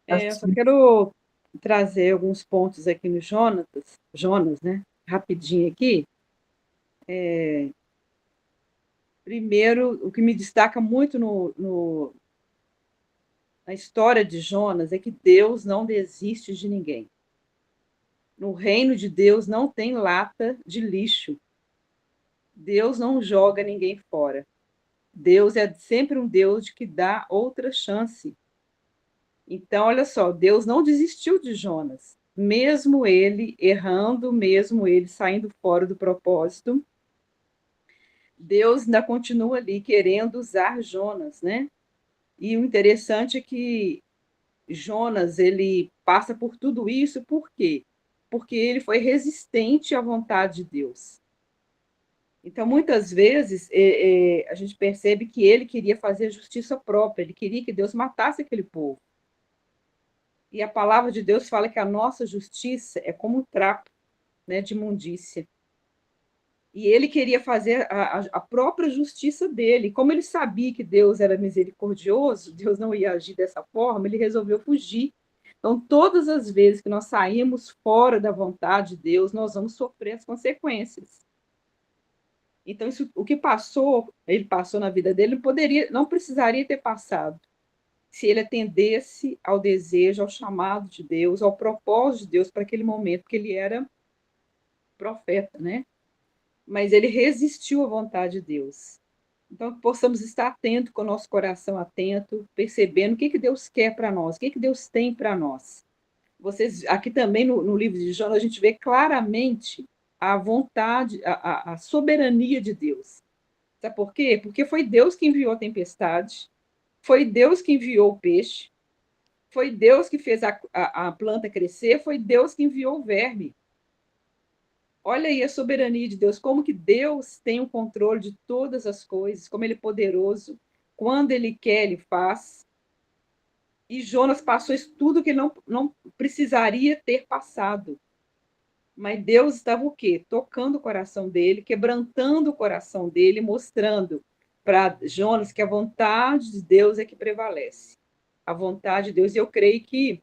Eu só quero trazer alguns pontos aqui no Jonas, né? Rapidinho aqui. Primeiro, o que me destaca muito na história de Jonas é que Deus não desiste de ninguém. No reino de Deus não tem lata de lixo. Deus não joga ninguém fora. Deus é sempre um Deus que dá outra chance. Então, olha só, Deus não desistiu de Jonas. Mesmo ele errando, mesmo ele saindo fora do propósito, Deus ainda continua ali querendo usar Jonas, né? E o interessante é que Jonas, ele passa por tudo isso, por quê? Porque ele foi resistente à vontade de Deus. Então, muitas vezes, a gente percebe que ele queria fazer justiça própria, ele queria que Deus matasse aquele povo. E a palavra de Deus fala que a nossa justiça é como um trapo, né, de imundícia. E ele queria fazer a própria justiça dele. Como ele sabia que Deus era misericordioso, Deus não ia agir dessa forma, ele resolveu fugir. Então, todas as vezes que nós saímos fora da vontade de Deus, nós vamos sofrer as consequências. Então, o que ele passou na vida dele, não precisaria ter passado, se ele atendesse ao desejo, ao chamado de Deus, ao propósito de Deus para aquele momento, porque ele era profeta, né? Mas ele resistiu à vontade de Deus. Então, que possamos estar atentos, com o nosso coração atento, percebendo o que Deus quer para nós, o que Deus tem para nós. Vocês, aqui também no livro de Jonas, a gente vê claramente a vontade, a soberania de Deus. Sabe por quê? Porque foi Deus que enviou a tempestade, foi Deus que enviou o peixe, foi Deus que fez a planta crescer, foi Deus que enviou o verme. Olha aí a soberania de Deus, como que Deus tem o controle de todas as coisas, como Ele é poderoso, quando Ele quer, Ele faz. E Jonas passou isso tudo que ele não precisaria ter passado. Mas Deus estava o quê? Tocando o coração dele, quebrantando o coração dele, mostrando para Jonas que a vontade de Deus é que prevalece. A vontade de Deus. E eu creio que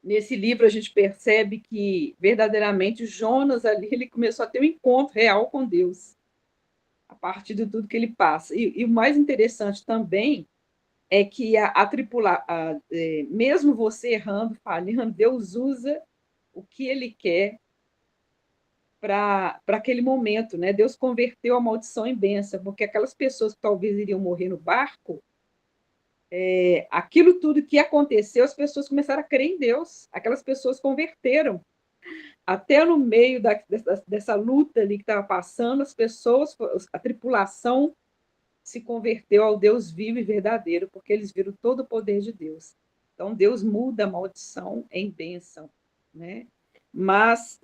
nesse livro a gente percebe que verdadeiramente Jonas ali ele começou a ter um encontro real com Deus a partir de tudo que ele passa. E o mais interessante também é que mesmo você errando, falhando, Deus usa o que Ele quer para aquele momento, né? Deus converteu a maldição em bênção, porque aquelas pessoas que talvez iriam morrer no barco, aquilo tudo que aconteceu, as pessoas começaram a crer em Deus, aquelas pessoas converteram. Até no meio dessa luta ali que estava passando, as pessoas, a tripulação se converteu ao Deus vivo e verdadeiro, porque eles viram todo o poder de Deus. Então, Deus muda a maldição em bênção, né? Mas,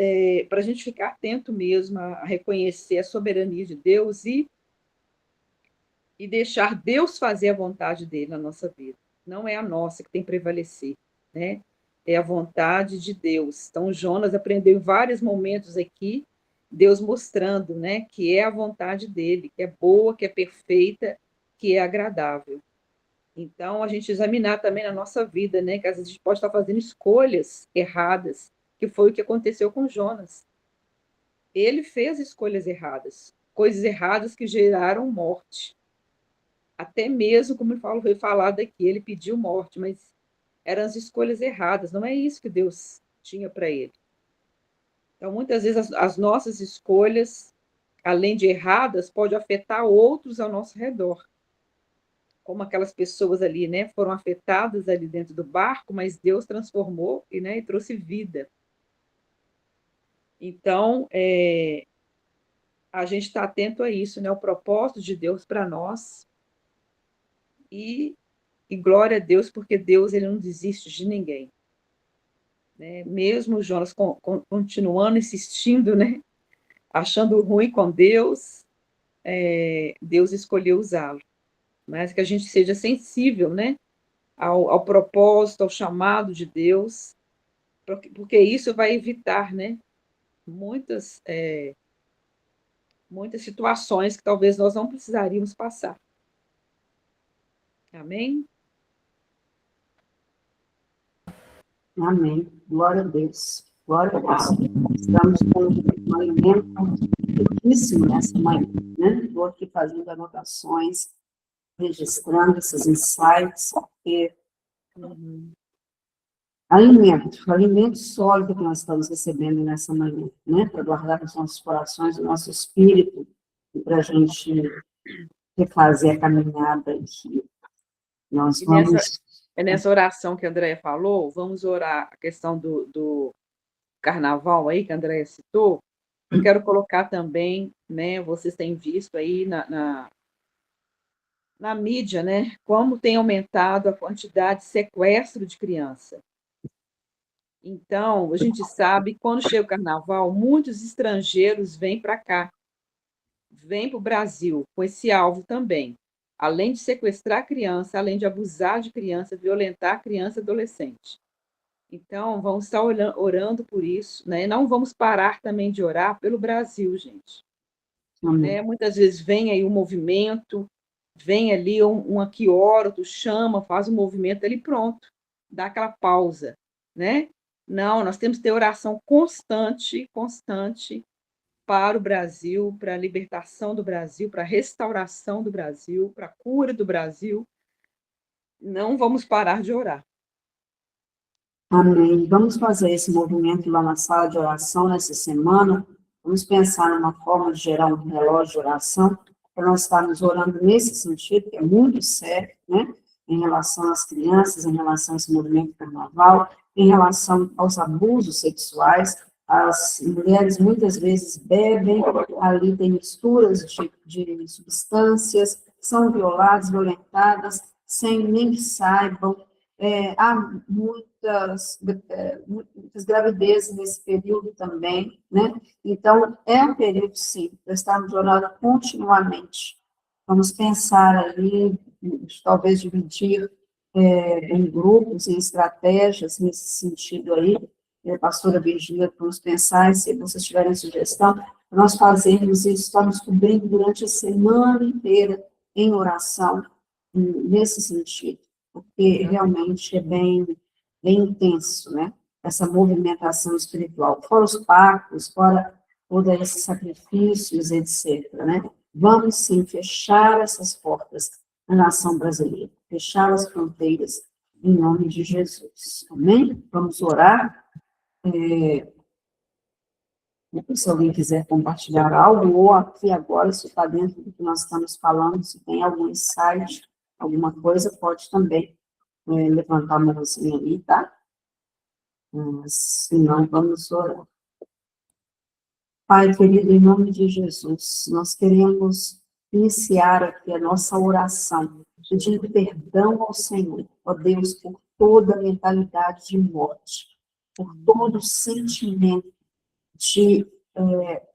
para a gente ficar atento mesmo a reconhecer a soberania de Deus e deixar Deus fazer a vontade dele na nossa vida. Não é a nossa que tem que prevalecer, né? É a vontade de Deus. Então, Jonas aprendeu em vários momentos aqui, Deus mostrando, né, que é a vontade dele, que é boa, que é perfeita, que é agradável. Então, a gente examinar também na nossa vida, né, que às vezes a gente pode estar fazendo escolhas erradas, que foi o que aconteceu com Jonas. Ele fez escolhas erradas, coisas erradas que geraram morte. Até mesmo, como foi falado aqui, ele pediu morte, mas eram as escolhas erradas, não é isso que Deus tinha para ele. Então, muitas vezes, as nossas escolhas, além de erradas, pode afetar outros ao nosso redor. Como aquelas pessoas ali, né, foram afetadas ali dentro do barco, mas Deus transformou e trouxe vida. Então, a gente está atento a isso, né, o propósito de Deus para nós. E glória a Deus, porque Deus ele não desiste de ninguém. Né? Mesmo Jonas continuando insistindo, né? Achando ruim com Deus, Deus escolheu usá-lo. Mas que a gente seja sensível, né? Ao propósito, ao chamado de Deus, porque isso vai evitar, né? Muitas situações que talvez nós não precisaríamos passar. Amém? Amém. Glória a Deus. Glória a Deus. Estamos com um alimento riquíssimo nessa manhã, né? Estou aqui fazendo anotações, registrando esses insights, porque alimento sólido que nós estamos recebendo nessa manhã, né? Para guardar os nossos corações, o nosso espírito, e para a gente refazer a caminhada aqui. Nós vamos... Nessa oração que a Andréia falou, vamos orar a questão do carnaval aí, que a Andréia citou. Eu quero colocar também, né, vocês têm visto aí na mídia, né, como tem aumentado a quantidade de sequestro de criança. Então, a gente sabe que quando chega o carnaval, muitos estrangeiros vêm para cá, vêm para o Brasil com esse alvo também. Além de sequestrar a criança, além de abusar de criança, violentar a criança e adolescente. Então, vamos estar orando por isso, né? Não vamos parar também de orar pelo Brasil, gente. Né? Muitas vezes vem aí um movimento, vem ali um aqui ora, tu chama, faz um movimento ali, pronto, dá aquela pausa, né? Não, nós temos que ter oração constante para o Brasil, para a libertação do Brasil, para a restauração do Brasil, para a cura do Brasil. Não vamos parar de orar. Amém. Vamos fazer esse movimento lá na sala de oração nessa semana. Vamos pensar numa forma de gerar um relógio de oração. para nós estarmos orando nesse sentido, que é muito sério, né? Em relação às crianças, em relação a esse movimento carnaval, em relação aos abusos sexuais. As mulheres muitas vezes bebem, ali tem misturas de substâncias, são violadas, violentadas, sem nem que saibam. Há muitas gravidezes nesse período também, né? Então, é um período, sim, para estarmos orando continuamente. Vamos pensar ali, talvez dividir em grupos, em estratégias nesse sentido aí. Pastora Virgínia, vamos pensar, e se vocês tiverem sugestão, nós fazemos isso, estamos cobrindo durante a semana inteira em oração, nesse sentido, porque realmente é bem intenso, né? Essa movimentação espiritual, fora os pactos, fora todos esses sacrifícios, etc., né? Vamos, sim, fechar essas portas na nação brasileira, fechar as fronteiras, em nome de Jesus. Amém? Vamos orar. Se alguém quiser compartilhar algo, ou aqui agora, se está dentro do que nós estamos falando, se tem algum insight, alguma coisa, pode também levantar a mãozinha aí, tá? Se não, vamos orar. Pai querido, em nome de Jesus, nós queremos iniciar aqui a nossa oração, pedindo perdão ao Senhor, ó Deus, por toda a mentalidade de morte, por todo sentimento de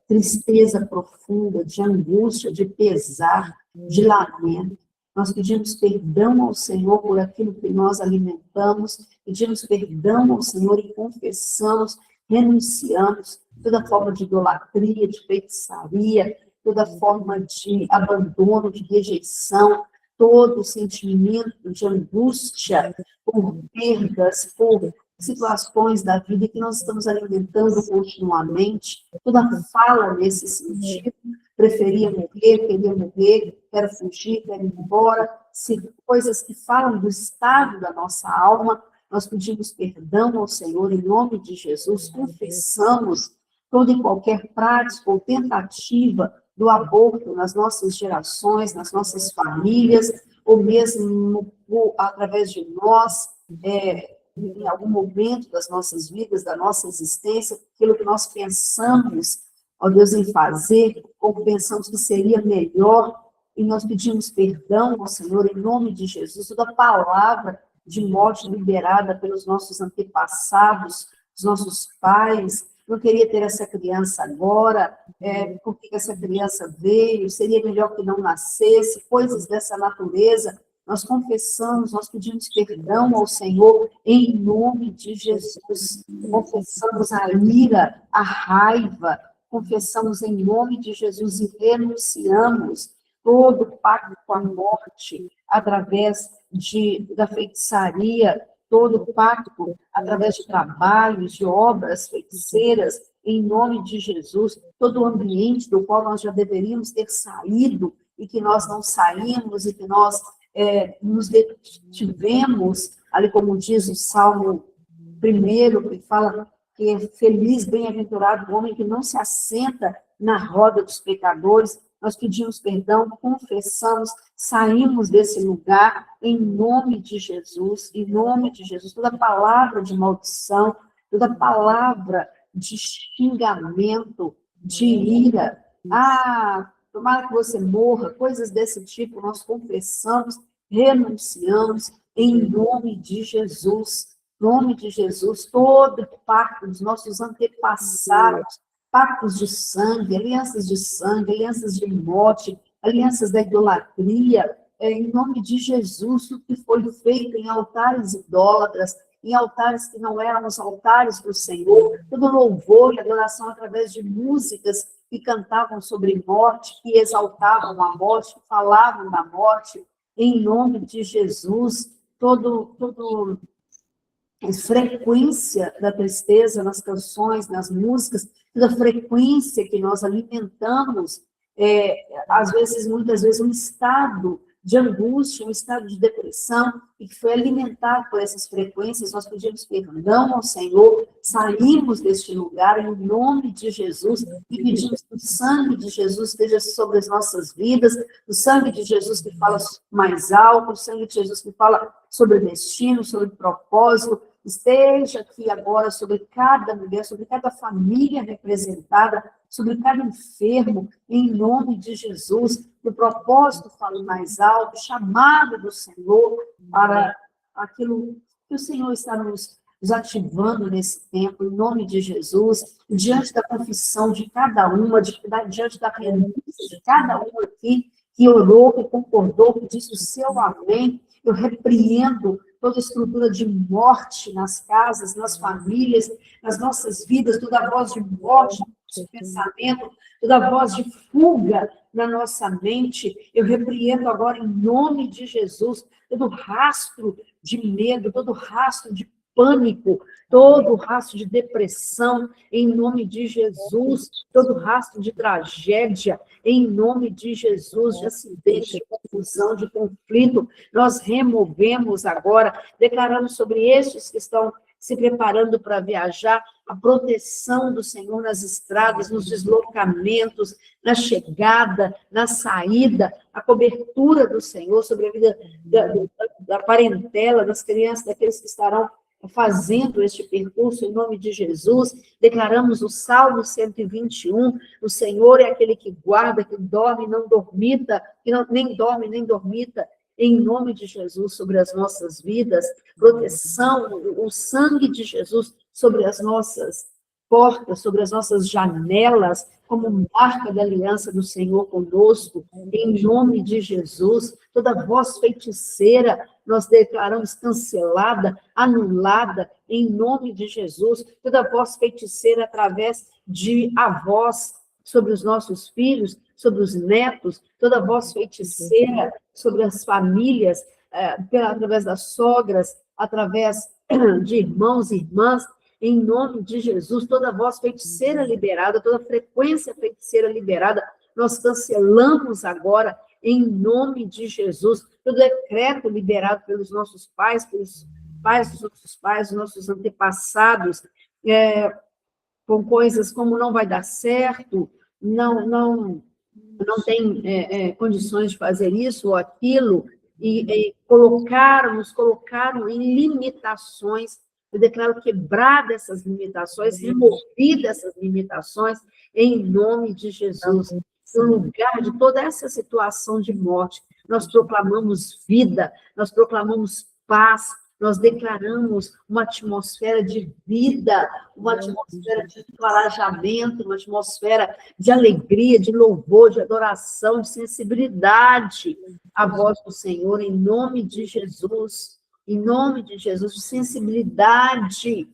tristeza profunda, de angústia, de pesar, de lamento. Nós pedimos perdão ao Senhor por aquilo que nós alimentamos, pedimos perdão ao Senhor e confessamos, renunciamos toda forma de idolatria, de feitiçaria, toda forma de abandono, de rejeição, todo sentimento de angústia por perdas, por situações da vida que nós estamos alimentando continuamente, toda fala nesse sentido, queria morrer, quero fugir, quero ir embora, coisas que falam do estado da nossa alma, nós pedimos perdão ao Senhor em nome de Jesus, confessamos toda e qualquer prática ou tentativa do aborto nas nossas gerações, nas nossas famílias, ou mesmo através de nós, em algum momento das nossas vidas, da nossa existência, aquilo que nós pensamos, ó Deus, em fazer, ou pensamos que seria melhor, e nós pedimos perdão ao Senhor em nome de Jesus, toda palavra de morte liberada pelos nossos antepassados, os nossos pais, não queria ter essa criança agora, por que essa criança veio, seria melhor que não nascesse, coisas dessa natureza. Nós confessamos, nós pedimos perdão ao Senhor em nome de Jesus. Confessamos a ira, a raiva, confessamos em nome de Jesus e renunciamos todo pacto com a morte através da feitiçaria, todo pacto através de trabalhos, de obras feiticeiras, em nome de Jesus, todo o ambiente do qual nós já deveríamos ter saído e que nós não saímos e que nós nos detivemos, ali como diz o Salmo 1, que fala que é feliz, bem-aventurado o homem que não se assenta na roda dos pecadores. Nós pedimos perdão, confessamos, saímos desse lugar em nome de Jesus, toda palavra de maldição, toda palavra de xingamento, de ira, tomara que você morra, coisas desse tipo, nós confessamos, renunciamos, em nome de Jesus, todo pacto dos nossos antepassados, pactos de sangue, alianças de morte, alianças da idolatria, em nome de Jesus, tudo que foi feito em altares idólatras, em altares que não eram os altares do Senhor, todo louvor e adoração através de músicas que cantavam sobre morte, que exaltavam a morte, que falavam da morte, em nome de Jesus, todo frequência da tristeza nas canções, nas músicas, toda frequência que nós alimentamos, às vezes, muitas vezes, um estado de angústia, um estado de depressão, e que foi alimentado por essas frequências, nós pedimos perdão ao Senhor, saímos deste lugar em nome de Jesus e pedimos que o sangue de Jesus esteja sobre as nossas vidas, o sangue de Jesus que fala mais alto, o sangue de Jesus que fala sobre destino, sobre propósito, esteja aqui agora sobre cada mulher, sobre cada família representada, sobre cada enfermo, em nome de Jesus, que o propósito fale mais alto, chamado do Senhor para aquilo que o Senhor está nos ativando nesse tempo, em nome de Jesus, diante da confissão de cada uma, diante da renúncia de cada uma aqui, que orou, que concordou, que disse o seu amém. Eu repreendo toda estrutura de morte nas casas, nas famílias, nas nossas vidas, toda voz de morte no nosso pensamento, toda voz de fuga na nossa mente. Eu repreendo agora, em nome de Jesus, todo rastro de medo, todo rastro de pânico, todo rastro de depressão, em nome de Jesus, todo rastro de tragédia, em nome de Jesus, de acidente, de confusão, de conflito, nós removemos agora, declaramos sobre estes que estão se preparando para viajar, a proteção do Senhor nas estradas, nos deslocamentos, na chegada, na saída, a cobertura do Senhor sobre a vida da parentela, das crianças, daqueles que estarão fazendo este percurso em nome de Jesus. Declaramos o Salmo 121, o Senhor é aquele que guarda, que dorme e não dormita, que não, nem dorme nem dormita, em nome de Jesus sobre as nossas vidas, proteção, o sangue de Jesus sobre as nossas portas, sobre as nossas janelas, como marca da aliança do Senhor conosco, em nome de Jesus. Toda voz feiticeira, nós declaramos cancelada, anulada, em nome de Jesus. Toda voz feiticeira através de avós sobre os nossos filhos, sobre os netos, toda voz feiticeira sobre as famílias, através das sogras, através de irmãos e irmãs, em nome de Jesus, toda voz feiticeira liberada, toda frequência feiticeira liberada, nós cancelamos agora, em nome de Jesus, todo decreto liberado pelos nossos pais, pelos pais dos nossos pais, nossos antepassados, com coisas como não vai dar certo, não tem condições de fazer isso ou aquilo, e colocaram em limitações. Eu declaro quebrada essas limitações, removida essas limitações, em nome de Jesus. No lugar de toda essa situação de morte, nós proclamamos vida, nós proclamamos paz, nós declaramos uma atmosfera de vida, uma atmosfera de encorajamento, uma atmosfera de alegria, de louvor, de adoração, de sensibilidade à voz do Senhor, em nome de Jesus. Em nome de Jesus, de sensibilidade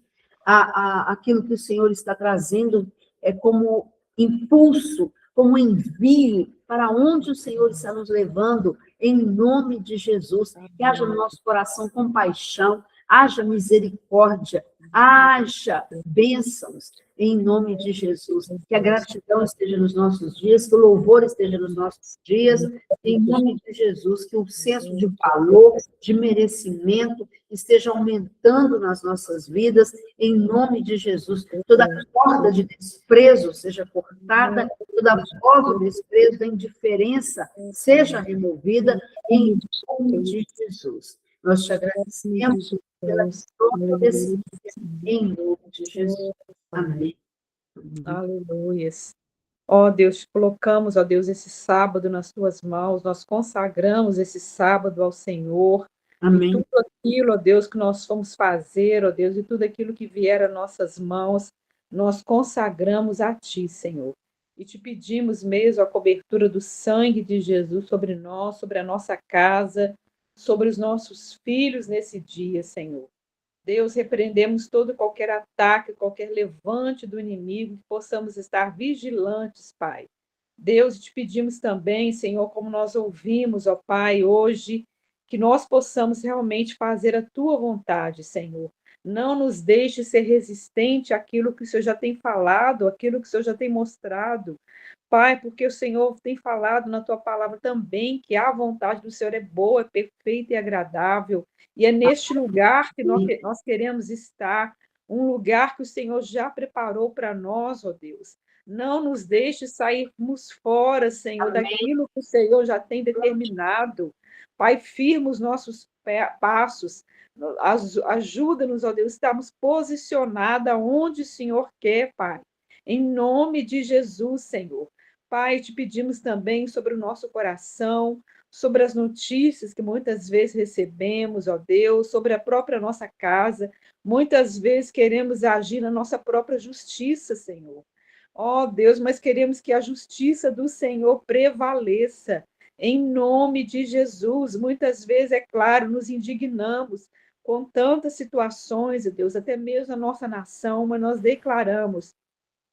àquilo que o Senhor está trazendo como impulso, como envio, para onde o Senhor está nos levando, em nome de Jesus. Que haja no nosso coração compaixão, haja misericórdia, haja bênçãos, em nome de Jesus. Que a gratidão esteja nos nossos dias, que o louvor esteja nos nossos dias, em nome de Jesus. Que o senso de valor, de merecimento, esteja aumentando nas nossas vidas, em nome de Jesus. Toda corda de desprezo seja cortada, toda voz do desprezo, da indiferença, seja removida, em nome de Jesus. Nós te agradecemos pela vitória desse dia, em nome de Jesus. Amém. Aleluia. Ó Deus, te colocamos, ó Deus, esse sábado nas tuas mãos, nós consagramos esse sábado ao Senhor. Amém. E tudo aquilo, ó Deus, que nós fomos fazer, ó Deus, e tudo aquilo que vier às nossas mãos, nós consagramos a Ti, Senhor. E te pedimos mesmo a cobertura do sangue de Jesus sobre nós, sobre a nossa casa, sobre os nossos filhos nesse dia, Senhor. Deus, repreendemos todo e qualquer ataque, qualquer levante do inimigo, que possamos estar vigilantes, Pai. Deus, te pedimos também, Senhor, como nós ouvimos, ó Pai, hoje, que nós possamos realmente fazer a Tua vontade, Senhor. Não nos deixe ser resistente àquilo que o Senhor já tem falado, àquilo que o Senhor já tem mostrado. Pai, porque o Senhor tem falado na tua palavra também que a vontade do Senhor é boa, é perfeita e agradável. E é neste lugar que nós queremos estar, um lugar que o Senhor já preparou para nós, ó Deus. Não nos deixe sairmos fora, Senhor, Amém. daquilo que o Senhor já tem determinado. Pai, firma os nossos passos, ajuda-nos, ó Deus, estamos posicionados onde o Senhor quer, Pai. Em nome de Jesus, Senhor. Pai, te pedimos também sobre o nosso coração, sobre as notícias que muitas vezes recebemos, ó Deus, sobre a própria nossa casa. Muitas vezes queremos agir na nossa própria justiça, Senhor. Ó Deus, mas queremos que a justiça do Senhor prevaleça. Em nome de Jesus. Muitas vezes, é claro, nos indignamos com tantas situações, ó Deus, até mesmo a nossa nação, mas nós declaramos: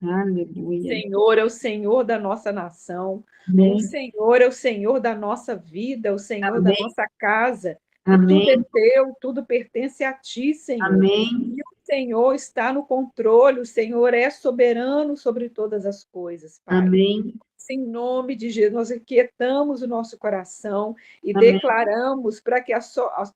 Aleluia. Senhor é o Senhor da nossa nação, o Amém. Senhor é o Senhor da nossa vida, o Senhor da Amém. nossa casa, e tudo é Amém. teu, tudo pertence a ti, Senhor. Amém. E o Senhor está no controle, o Senhor é soberano sobre todas as coisas, Pai. Amém. Em nome de Jesus, nós aquietamos o nosso coração e Amém. declaramos para que a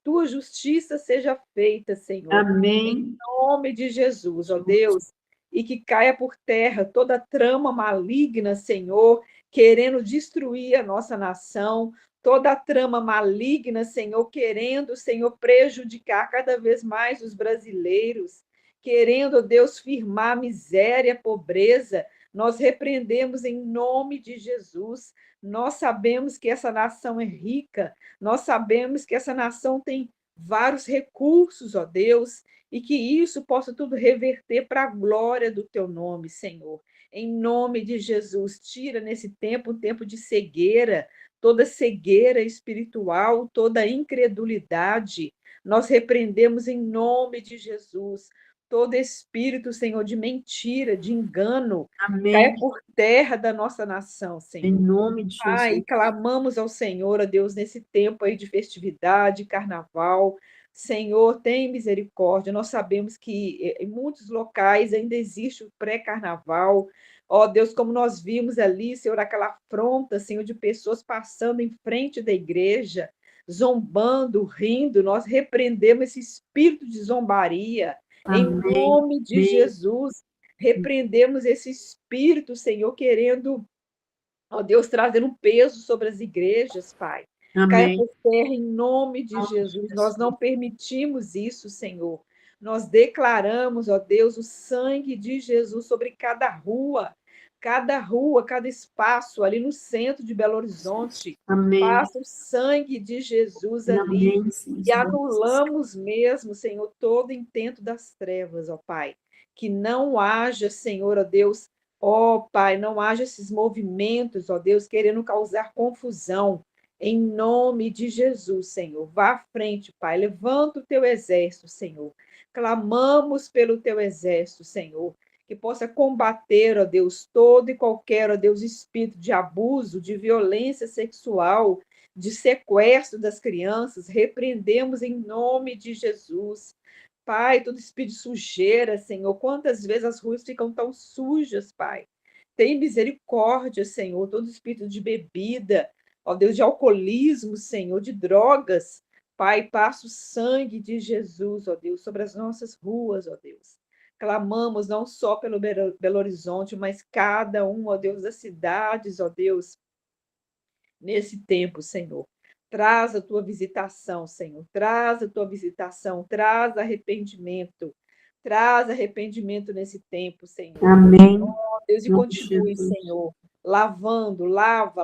tua justiça seja feita, Senhor. Em Amém. nome de Jesus, ó Deus, e que caia por terra toda trama maligna, Senhor, querendo destruir a nossa nação, toda trama maligna, Senhor, querendo, Senhor, prejudicar cada vez mais os brasileiros, querendo, ó Deus, firmar a miséria, a pobreza. Nós repreendemos em nome de Jesus. Nós sabemos que essa nação é rica, nós sabemos que essa nação tem vários recursos, ó Deus, e que isso possa tudo reverter para a glória do teu nome, Senhor. Em nome de Jesus, tira nesse tempo um tempo de cegueira, toda cegueira espiritual, toda incredulidade. Nós repreendemos em nome de Jesus todo espírito, Senhor, de mentira, de engano, caia Amém. por terra da nossa nação, Em Senhor. nome de Pai, Jesus. clamamos ao Senhor, a Deus, nesse tempo aí de festividade, carnaval. Senhor, tem misericórdia. Nós sabemos que em muitos locais ainda existe o pré-carnaval. Ó Deus, como nós vimos ali, Senhor, aquela afronta, Senhor, de pessoas passando em frente da igreja, zombando, rindo. Nós repreendemos esse espírito de zombaria. Em Amém. nome de Jesus, repreendemos esse espírito, Senhor, querendo, ó Deus, trazendo um peso sobre as igrejas, Pai. Caia Amém. por terra em nome de Em nome de Jesus. Nós não Jesus. permitimos isso, Senhor. Nós declaramos, ó Deus, o sangue de Jesus sobre cada rua, cada espaço ali no centro de Belo Horizonte. Amém. Passa o sangue de Jesus ali Amém, sim, e Senhor. anulamos mesmo, Senhor, todo intento das trevas, ó Pai. Que não haja, Senhor, ó Deus, ó Pai, não haja esses movimentos, ó Deus, querendo causar confusão. Em nome de Jesus, Senhor. Vá à frente, Pai. Levanta o teu exército, Senhor. Clamamos pelo teu exército, Senhor. Que possa combater, ó Deus, todo e qualquer, ó Deus, espírito de abuso, de violência sexual, de sequestro das crianças. Repreendemos em nome de Jesus. Pai, todo espírito de sujeira, Senhor. Quantas vezes as ruas ficam tão sujas, Pai? Tem misericórdia, Senhor. Todo espírito de bebida, ó Deus, de alcoolismo, Senhor, de drogas. Pai, passa o sangue de Jesus, ó Deus, sobre as nossas ruas, ó Deus. Clamamos não só pelo Belo Horizonte, mas cada um, ó Deus, das cidades, ó Deus, nesse tempo, Senhor. Traz a tua visitação, Senhor. Traz a tua visitação, traz arrependimento nesse tempo, Senhor. Amém. Deus, e Em nome de continue, Jesus. Senhor, lavando, lava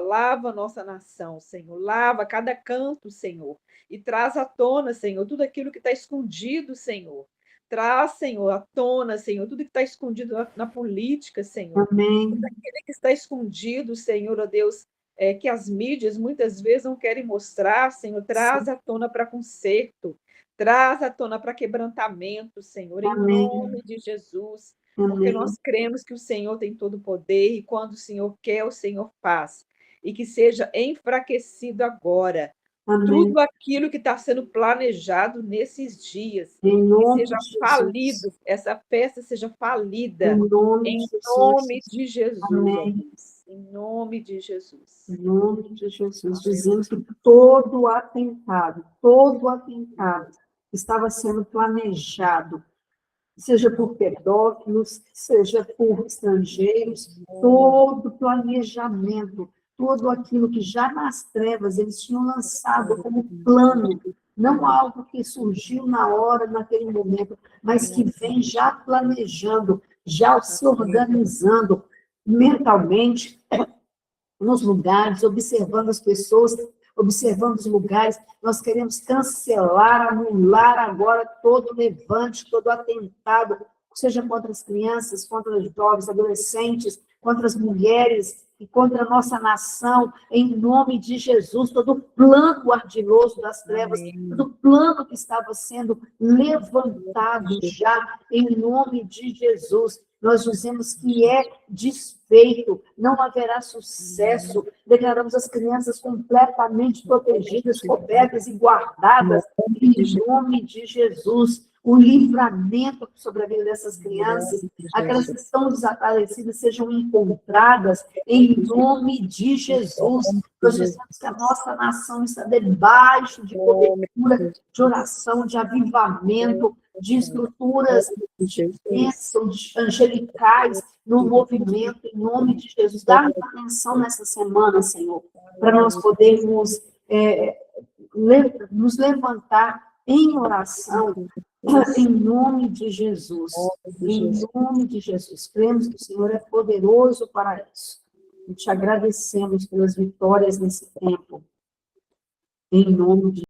a nossa nação, Senhor, lava cada canto, Senhor, e traz à tona, Senhor, tudo aquilo que está escondido, Senhor. Traz, Senhor, à tona, Senhor, tudo que está escondido na política, Senhor. Tudo Amém. aquilo que está escondido, Senhor, ó Deus, que as mídias muitas vezes não querem mostrar, Senhor, traz à tona para conserto, traz à tona para quebrantamento, Senhor, em Amém. nome de Jesus, porque Amém. nós cremos que o Senhor tem todo o poder e quando o Senhor quer, o Senhor faz. E que seja enfraquecido agora Amém. tudo aquilo que está sendo planejado nesses dias, Em que nome seja de Jesus. falido, essa festa seja Em falida, nome em de Jesus. nome de Jesus, ó Amém. Deus. Em nome de Jesus. Em nome de Jesus, dizemos que todo atentado que estava sendo planejado, seja por pedófilos, seja por estrangeiros, todo planejamento, tudo aquilo que já nas trevas eles tinham lançado como plano, não algo que surgiu na hora, naquele momento, mas que vem já planejando, já se organizando mentalmente, nos lugares, observando as pessoas, observando os lugares. Nós queremos cancelar, anular agora todo levante, todo atentado, seja contra as crianças, contra os jovens, adolescentes, contra as mulheres e contra a nossa nação, em nome de Jesus, todo plano ardiloso das trevas, todo plano que estava sendo levantado já, em nome de Jesus. Nós dizemos que é desfeito, não haverá sucesso. Declaramos as crianças completamente protegidas, cobertas e guardadas, em nome de Jesus. O livramento sobre a vida dessas crianças, aquelas que estão desaparecidas, sejam encontradas, em nome de Jesus. Nós dizemos que a nossa nação está debaixo de cobertura, de oração, de avivamento, de estruturas de bênçãos angelicais no movimento, em nome de Jesus. Dá-nos atenção nessa semana, Senhor, para nós podermos nos levantar em oração, em nome de Jesus. Em nome de Jesus. Cremos que o Senhor é poderoso para isso. E te agradecemos pelas vitórias nesse tempo. Em nome de